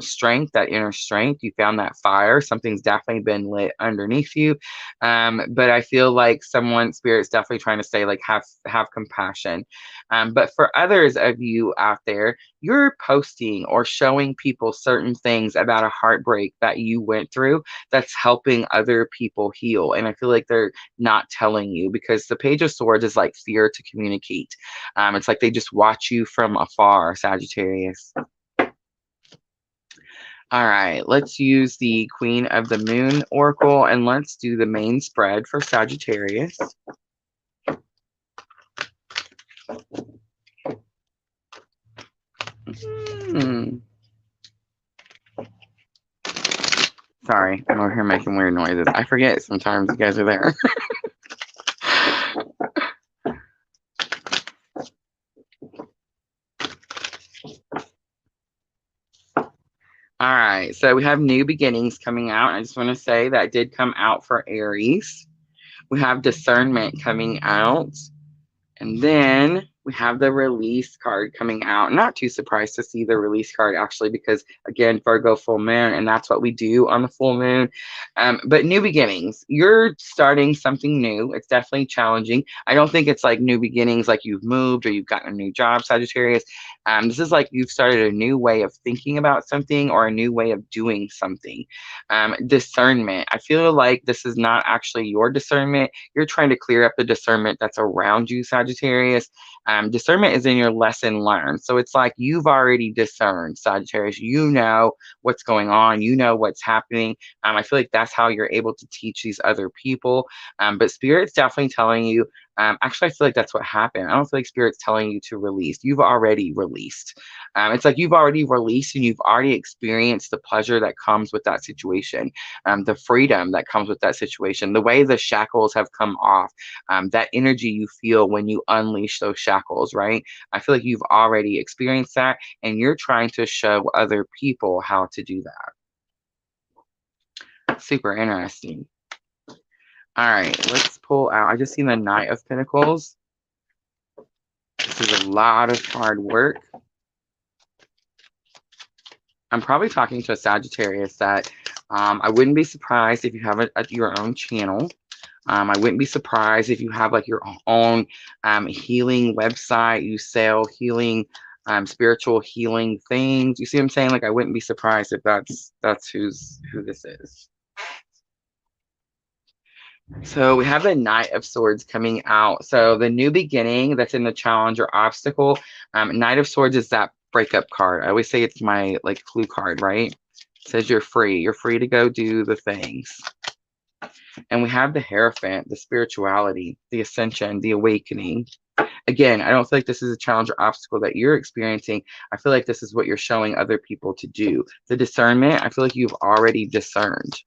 strength, that inner strength. You found that fire. Something's definitely been lit underneath you. But I feel like spirit's definitely trying to say like have compassion. But for others of you out there, you're posting or showing people certain things about a heartbreak that you went through that's helping other people heal. And I feel like they're not telling you because the Page of Swords is like fear to communicate. It's like they just watch you from afar, Sagittarius. All right, let's use the Queen of the Moon Oracle and let's do the main spread for Sagittarius. Sorry, I'm over here making weird noises. I forget sometimes you guys are there. All right, so we have new beginnings coming out. I just want to say that did come out for Aries. We have discernment coming out. And then we have the release card coming out. Not too surprised to see the release card actually, because again, Virgo full moon, and that's what we do on the full moon. But new beginnings, you're starting something new. It's definitely challenging. I don't think it's like new beginnings, like you've moved or you've gotten a new job, Sagittarius. This is like you've started a new way of thinking about something or a new way of doing something. Discernment. I feel like this is not actually your discernment. You're trying to clear up the discernment that's around you, Sagittarius. Discernment is in your lesson learned. So it's like you've already discerned, Sagittarius. You know what's going on. You know what's happening. I feel like that's how you're able to teach these other people. But Spirit's definitely telling you. Actually, I feel like that's what happened. I don't feel like Spirit's telling you to release. You've already released. It's like you've already released and you've already experienced the pleasure that comes with that situation, the freedom that comes with that situation, the way the shackles have come off, that energy you feel when you unleash those shackles, right? I feel like you've already experienced that and you're trying to show other people how to do that. Super interesting. All right, let's pull out. I just seen the Knight of Pentacles. This is a lot of hard work. I'm probably talking to a Sagittarius that I wouldn't be surprised if you have your own channel. I wouldn't be surprised if you have like your own healing website. You sell healing, spiritual healing things. You see what I'm saying? Like I wouldn't be surprised if that's who this is. So we have the Knight of Swords coming out. So the new beginning that's in the challenge or obstacle. Knight of Swords is that breakup card. I always say it's my like clue card, right? It says you're free. You're free to go do the things. And we have the Hierophant, the spirituality, the ascension, the awakening. Again, I don't feel like this is a challenge or obstacle that you're experiencing. I feel like this is what you're showing other people to do. The discernment, I feel like you've already discerned.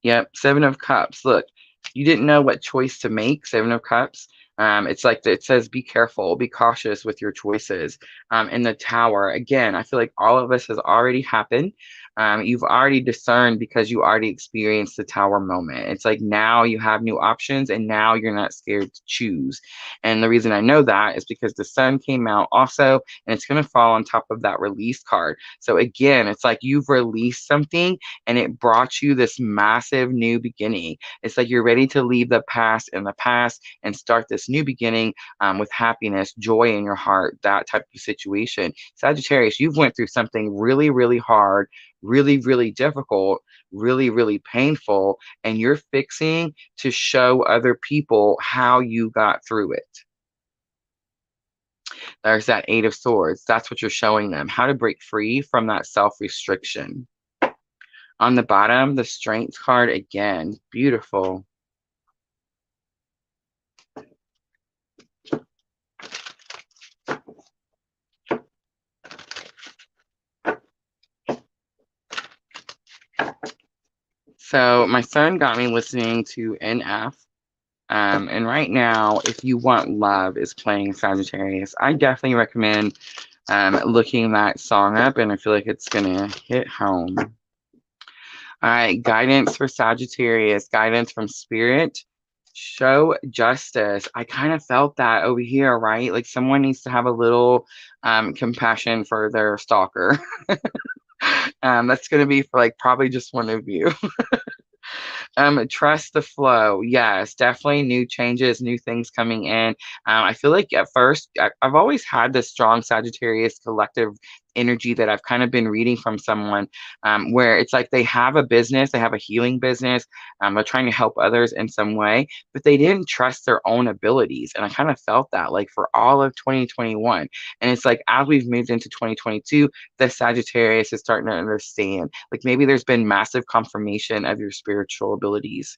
Yep, Seven of Cups. Look, you didn't know what choice to make, Seven of Cups. It's like it says, be careful, be cautious with your choices. In the Tower, again, I feel like all of this has already happened. You've already discerned because you already experienced the tower moment. It's like now you have new options and now you're not scared to choose. And the reason I know that is because the sun came out also, and it's going to fall on top of that release card. So again, it's like you've released something and it brought you this massive new beginning. It's like you're ready to leave the past in the past and start this new beginning with happiness, joy in your heart, that type of situation. Sagittarius, you've went through something really, really hard, really, really difficult, really, really painful, and you're fixing to show other people how you got through it. There's that Eight of Swords. That's what you're showing them, how to break free from that self-restriction. On the bottom, the Strength card again. Beautiful. So my son got me listening to NF. And right now, if you want love is playing Sagittarius, I definitely recommend looking that song up, and I feel like it's gonna hit home. All right, guidance for Sagittarius, guidance from Spirit. Show justice. I kind of felt that over here, right? Like someone needs to have a little compassion for their stalker. That's going to be for like probably just one of you. Trust the flow. Yes, definitely new changes, new things coming in. I feel like at first, I've always had this strong Sagittarius collective energy that I've kind of been reading from someone, where it's like they have a business, they have a healing business, they're trying to help others in some way, but they didn't trust their own abilities. And I kind of felt that like for all of 2021. And it's like as we've moved into 2022, the Sagittarius is starting to understand. Like maybe there's been massive confirmation of your spiritual abilities.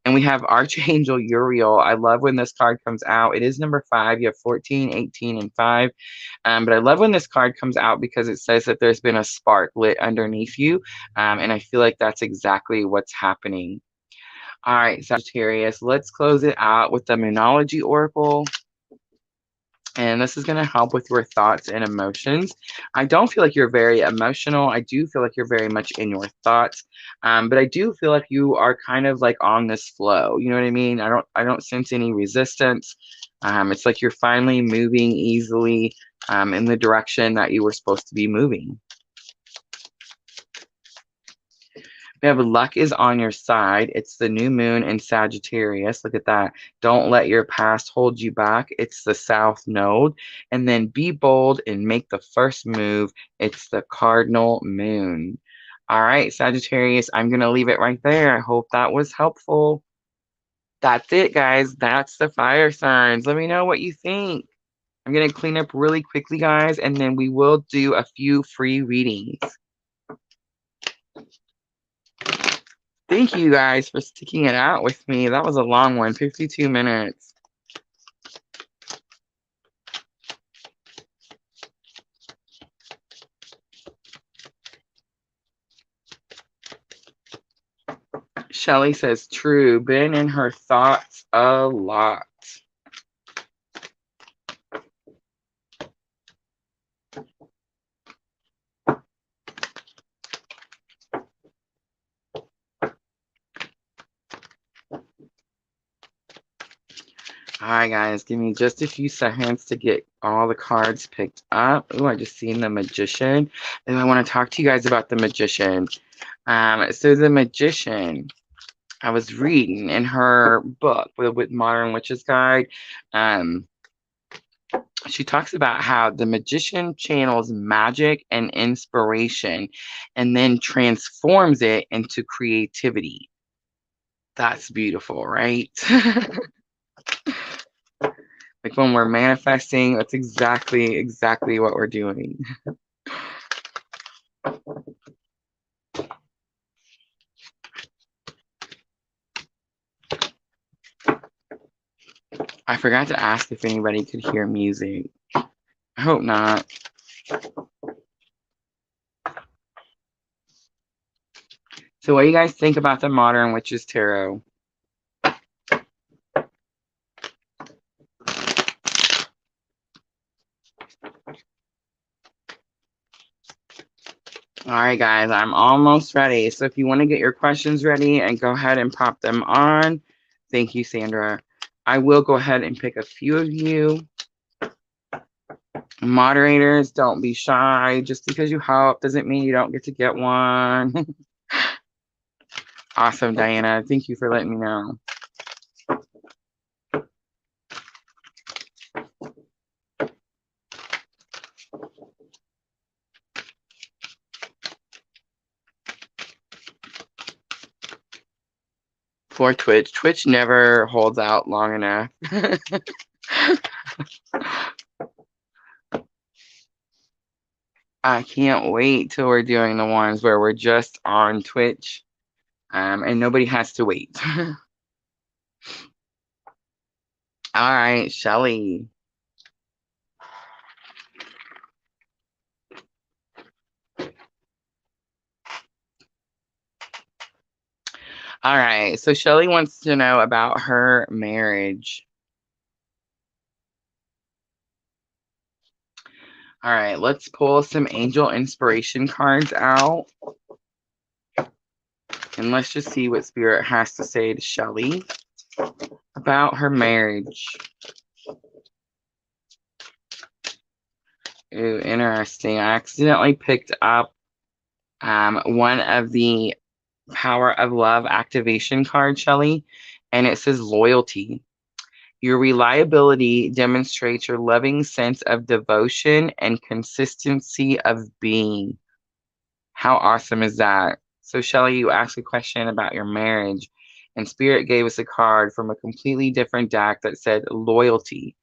And we have Archangel Uriel. I love when this card comes out. It is number 5. You have 14, 18, and 5. But I love when this card comes out because it says that there's been a spark lit underneath you. And I feel like that's exactly what's happening. All right, Sagittarius, let's close it out with the Moonology Oracle. And this is going to help with your thoughts and emotions. I don't feel like you're very emotional. I do feel like you're very much in your thoughts. But I do feel like you are kind of like on this flow. You know what I mean? I don't sense any resistance. It's like you're finally moving easily in the direction that you were supposed to be moving. We have luck is on your side. It's the new moon in Sagittarius. Look at that. Don't let your past hold you back. It's the South Node. And then be bold and make the first move. It's the cardinal moon. All right, Sagittarius, I'm going to leave it right there. I hope that was helpful. That's it, guys. That's the fire signs. Let me know what you think. I'm going to clean up really quickly, guys, and then we will do a few free readings. Thank you guys for sticking it out with me. That was a long one, 52 minutes. Shelly says, true, been in her thoughts a lot. All right, guys, give me just a few seconds to get all the cards picked up. Oh, I just seen the Magician. And I want to talk to you guys about the Magician. So the Magician, I was reading in her book with Modern Witch's Guide. She talks about how the magician channels magic and inspiration and then transforms it into creativity. That's beautiful, right? Like when we're manifesting, that's exactly what we're doing. I forgot to ask if anybody could hear music. I hope not. So what do you guys think about the Modern Witches Tarot? All right, guys, I'm almost ready. So if you want to get your questions ready and go ahead and pop them on. Thank you, Sandra. I will go ahead and pick a few of you. Moderators, don't be shy. Just because you help doesn't mean you don't get to get one. Awesome, Diana. Thank you for letting me know. For Twitch. Twitch never holds out long enough. I can't wait till we're doing the ones where we're just on Twitch, and nobody has to wait. All right, Shelly. All right, so Shelly wants to know about her marriage. All right, let's pull some angel inspiration cards out. And let's just see what Spirit has to say to Shelly about her marriage. Ooh, interesting. I accidentally picked up one of the Power of Love activation cards, Shelly, and it says loyalty. Your reliability demonstrates your loving sense of devotion and consistency of being. How awesome is that? So, Shelly, you asked a question about your marriage, and Spirit gave us a card from a completely different deck that said loyalty.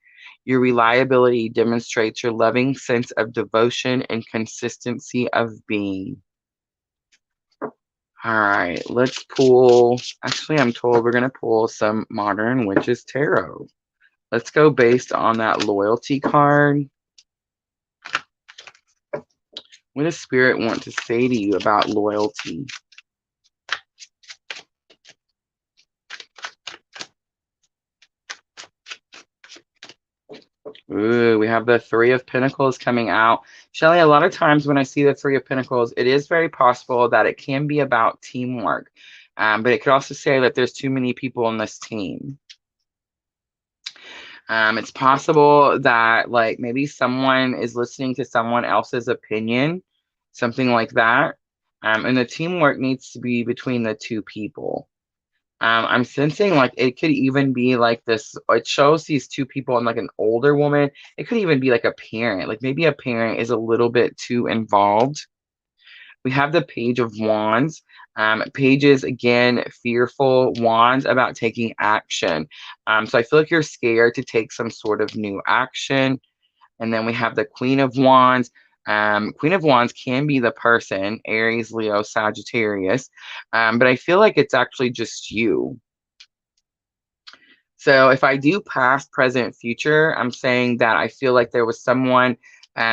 Your reliability demonstrates your loving sense of devotion and consistency of being. All right, let's pull. Actually, I'm told we're going to pull some Modern Witches Tarot. Let's go based on that loyalty card. What does Spirit want to say to you about loyalty? Ooh, we have the Three of Pentacles coming out. Shelly, a lot of times when I see the Three of Pentacles, it is very possible that it can be about teamwork. But it could also say that there's too many people in this team. It's possible that like maybe someone is listening to someone else's opinion, something like that. And the teamwork needs to be between the two people. I'm sensing like it could even be like this. It shows these two people and like an older woman. It could even be like a parent. Like maybe a parent is a little bit too involved. We have the Page of Wands. Pages, again, fearful. Wands, about taking action. So I feel like you're scared to take some sort of new action. And then we have the Queen of Wands. Queen of Wands can be the person, Aries, Leo, Sagittarius. But I feel like it's actually just you. So if I do past, present, future, I'm saying that I feel like there was someone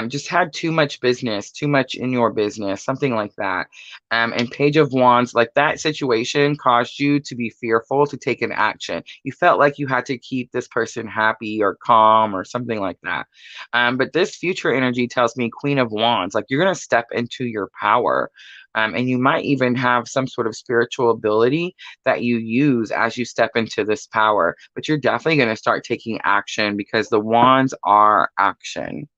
just had too much business, too much in your business, something like that. And Page of Wands, like that situation caused you to be fearful to take an action. You felt like you had to keep this person happy or calm or something like that. But this future energy tells me Queen of Wands, like you're going to step into your power. And you might even have some sort of spiritual ability that you use as you step into this power. But you're definitely going to start taking action because the wands are action.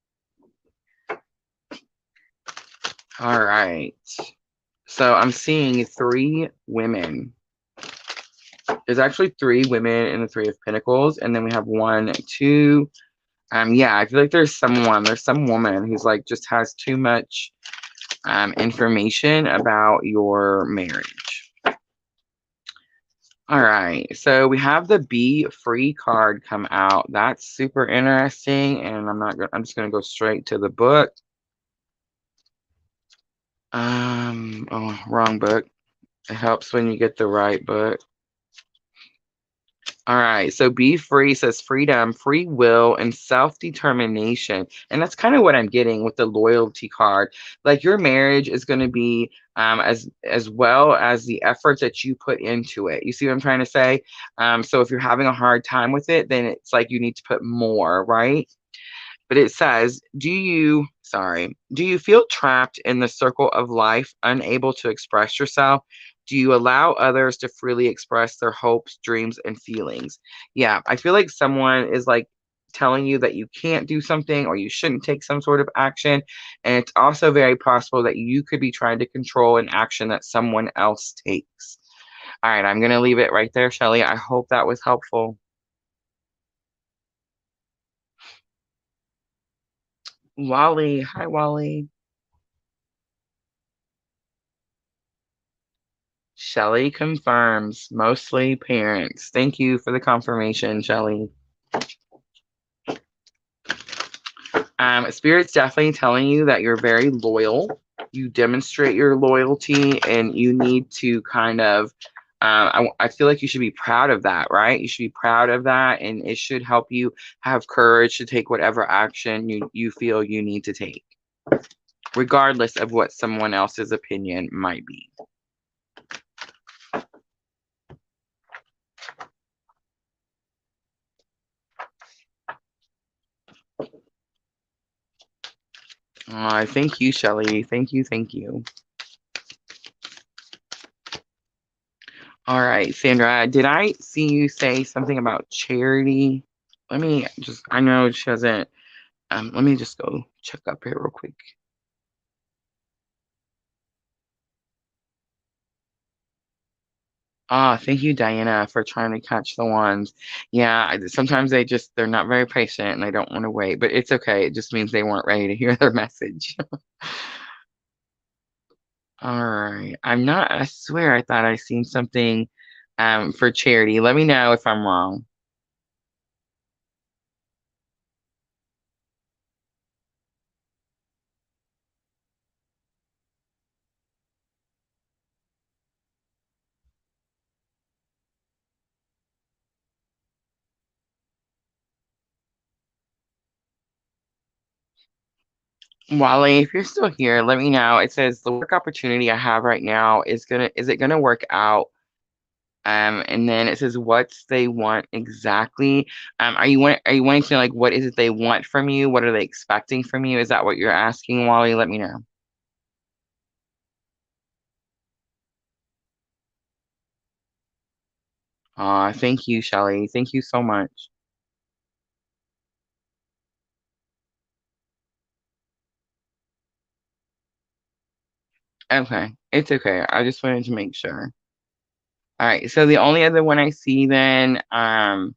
All right. So I'm seeing three women. There's actually three women in the Three of Pentacles. And then we have one, two. Yeah, I feel like there's some woman who's like just has too much information about your marriage. All right, so we have the Be Free card come out. That's super interesting, and I'm just gonna go straight to the book. Oh, wrong book. It helps when you get the right book. All right, so Be Free says freedom, free will, and self-determination. And that's kind of what I'm getting with the loyalty card. Like your marriage is going to be as well as the efforts that you put into it. You see what I'm trying to say? So if you're having a hard time with it, then it's like you need to put more, right? But it says, do you feel trapped in the circle of life, unable to express yourself? Do you allow others to freely express their hopes, dreams, and feelings? Yeah, I feel like someone is like telling you that you can't do something or you shouldn't take some sort of action. And it's also very possible that you could be trying to control an action that someone else takes. All right, I'm going to leave it right there, Shelly. I hope that was helpful. Wally. Hi, Wally. Shelly confirms, mostly parents. Thank you for the confirmation, Shelly. Spirit's definitely telling you that you're very loyal. You demonstrate your loyalty, and you need to kind of. I feel like you should be proud of that, right? You should be proud of that, and it should help you have courage to take whatever action you feel you need to take, regardless of what someone else's opinion might be. Thank you, Shelly. Thank you, thank you. All right, Sandra, did I see you say something about charity? I know she hasn't, let me just go check up here real quick. Thank you, Diana, for trying to catch the ones. Yeah, sometimes they're not very patient and they don't want to wait, but it's okay. It just means they weren't ready to hear their message. All right. I swear I thought I seen something for charity. Let me know if I'm wrong. Wally, if you're still here, let me know. It says the work opportunity I have right now is it gonna work out? And then it says what they want exactly. Are you wanting to know like what is it they want from you? What are they expecting from you? Is that what you're asking, Wally? Let me know. Thank you, Shelly. Thank you so much. Okay, it's okay. I just wanted to make sure. All right, so the only other one I see then, I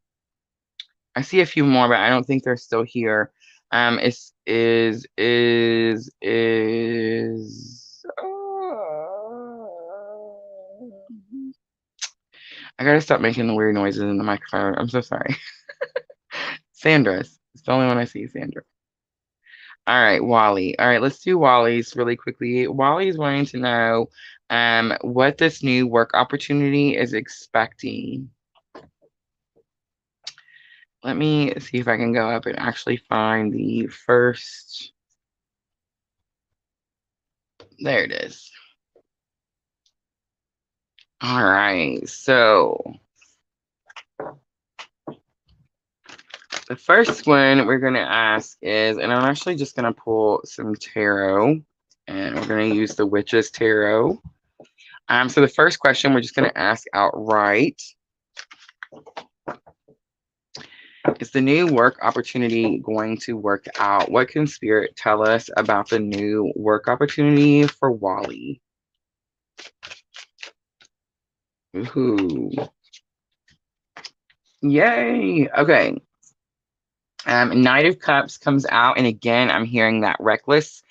see a few more, but I don't think they're still here. I gotta stop making the weird noises in the microphone. I'm so sorry. Sandra's. It's the only one I see, Sandra. All right, Wally. All right, let's do Wally's really quickly. Wally's wanting to know what this new work opportunity is expecting. Let me see if I can go up and actually find the first. There it is. All right, so the first one we're going to ask is, and I'm actually just going to pull some tarot, and we're going to use the Witch's Tarot. So the first question we're just going to ask outright is the new work opportunity going to work out? What can Spirit tell us about the new work opportunity for Wally? Ooh. Yay. Okay. Knight of Cups comes out, and again, I'm hearing that reckless.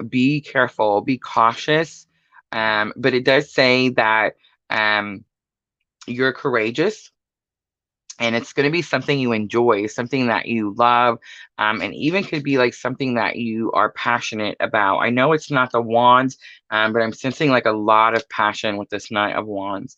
Be careful, be cautious. But it does say that you're courageous, and it's going to be something you enjoy, something that you love, and even could be like something that you are passionate about. I know it's not the wands, but I'm sensing like a lot of passion with this Knight of Wands.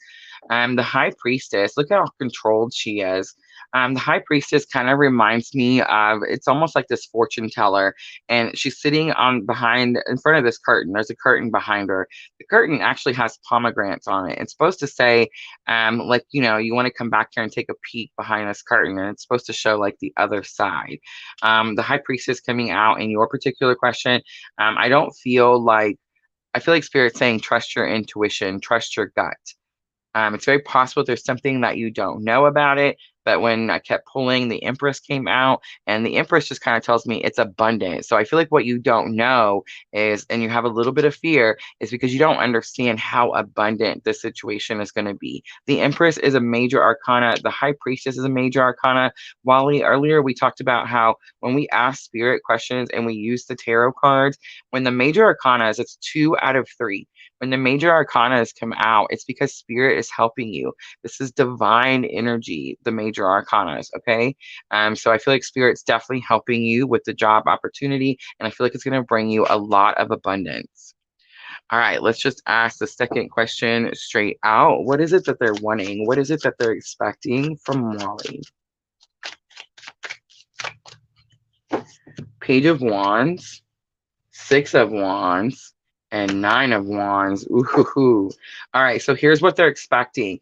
The High Priestess, look how controlled she is. The high priestess kind of reminds me of, it's almost like this fortune teller, and she's sitting on behind in front of this curtain. There's a curtain behind her. The curtain actually has pomegranates on it. It's supposed to say, like, you want to come back here and take a peek behind this curtain, and it's supposed to show like the other side. The high priestess coming out in your particular question. I don't feel like, I feel like spirit's saying trust your intuition, trust your gut. It's very possible there's something that you don't know about it, but when I kept pulling, the Empress came out, and the Empress just kind of tells me it's abundant. So I feel like what you don't know is, and you have a little bit of fear, is because you don't understand how abundant this situation is going to be. The Empress is a major arcana. The High Priestess is a major arcana. Wally, earlier we talked about how when we ask spirit questions and we use the tarot cards, when the major arcana is, it's 2 out of 3. When the major arcanas come out, it's because spirit is helping you. This is divine energy, the major arcanas, okay? So I feel like spirit's definitely helping you with the job opportunity, and I feel like it's going to bring you a lot of abundance. All right, let's just ask the second question straight out. What is it that they're wanting? What is it that they're expecting from Wally? Page of Wands, 6 of Wands, and 9 of Wands. Ooh. All right, so here's what they're expecting.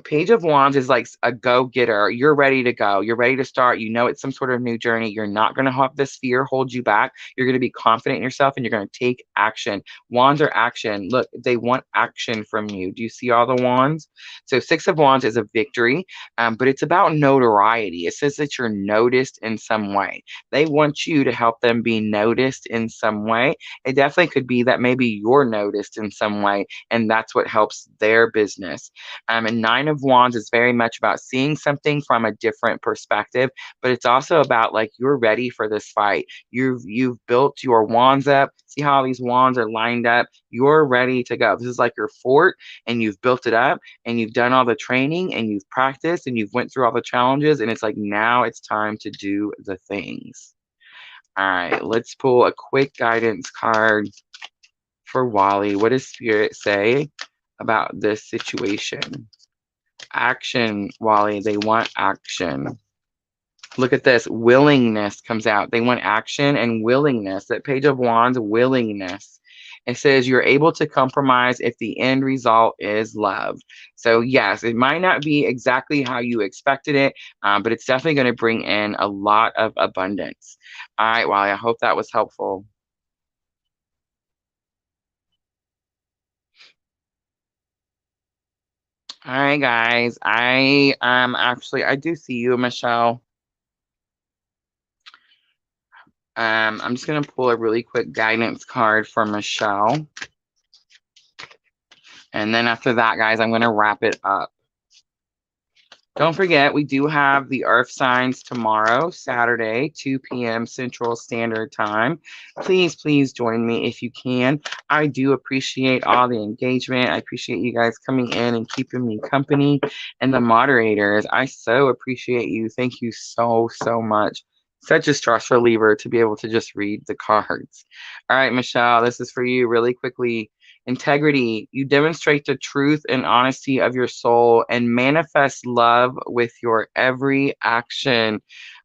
Page of Wands is like a go-getter. You're ready to go. You're ready to start. You know it's some sort of new journey. You're not going to have this fear hold you back. You're going to be confident in yourself, and you're going to take action. Wands are action. Look, they want action from you. Do you see all the wands? So 6 of Wands is a victory, but it's about notoriety. It says that you're noticed in some way. They want you to help them be noticed in some way. It definitely could be that maybe you're noticed in some way, and that's what helps their business. And 9 of Wands is very much about seeing something from a different perspective, but it's also about like you're ready for this fight. You've built your wands up. See how all these wands are lined up? You're ready to go. This is like your fort, and you've built it up, and you've done all the training, and you've practiced, and you've went through all the challenges, and it's like now it's time to do the things. All right, let's pull a quick guidance card for Wally. What does Spirit say about this situation? Action, Wally. They want action. Look at this. Willingness comes out. They want action and willingness. That Page of Wands, willingness. It says you're able to compromise if the end result is love. So yes, it might not be exactly how you expected it, but it's definitely going to bring in a lot of abundance. All right, Wally, I hope that was helpful. All right, guys. I do see you, Michelle. I'm just gonna pull a really quick guidance card for Michelle. And then after that, guys, I'm gonna wrap it up. Don't forget, we do have the Earth signs tomorrow, Saturday, 2 p.m. Central Standard Time. Please join me if you can. I do appreciate all the engagement. I appreciate you guys coming in and keeping me company. And the moderators, I so appreciate you. Thank you so much. Such a stress reliever to be able to just read the cards. All right, Michelle, this is for you really quickly. Integrity, you demonstrate the truth and honesty of your soul and manifest love with your every action.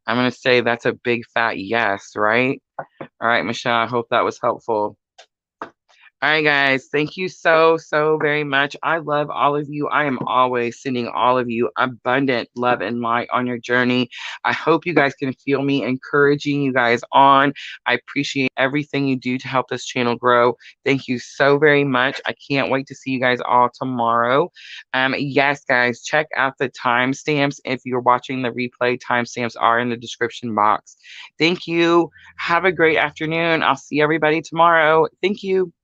I'm going to say that's a big fat yes, right? All right, Michelle, I hope that was helpful. All right, guys, thank you so very much. I love all of you. I am always sending all of you abundant love and light on your journey. I hope you guys can feel me encouraging you guys on. I appreciate everything you do to help this channel grow. Thank you so very much. I can't wait to see you guys all tomorrow. Yes, guys, check out the timestamps. If you're watching the replay, timestamps are in the description box. Thank you. Have a great afternoon. I'll see everybody tomorrow. Thank you.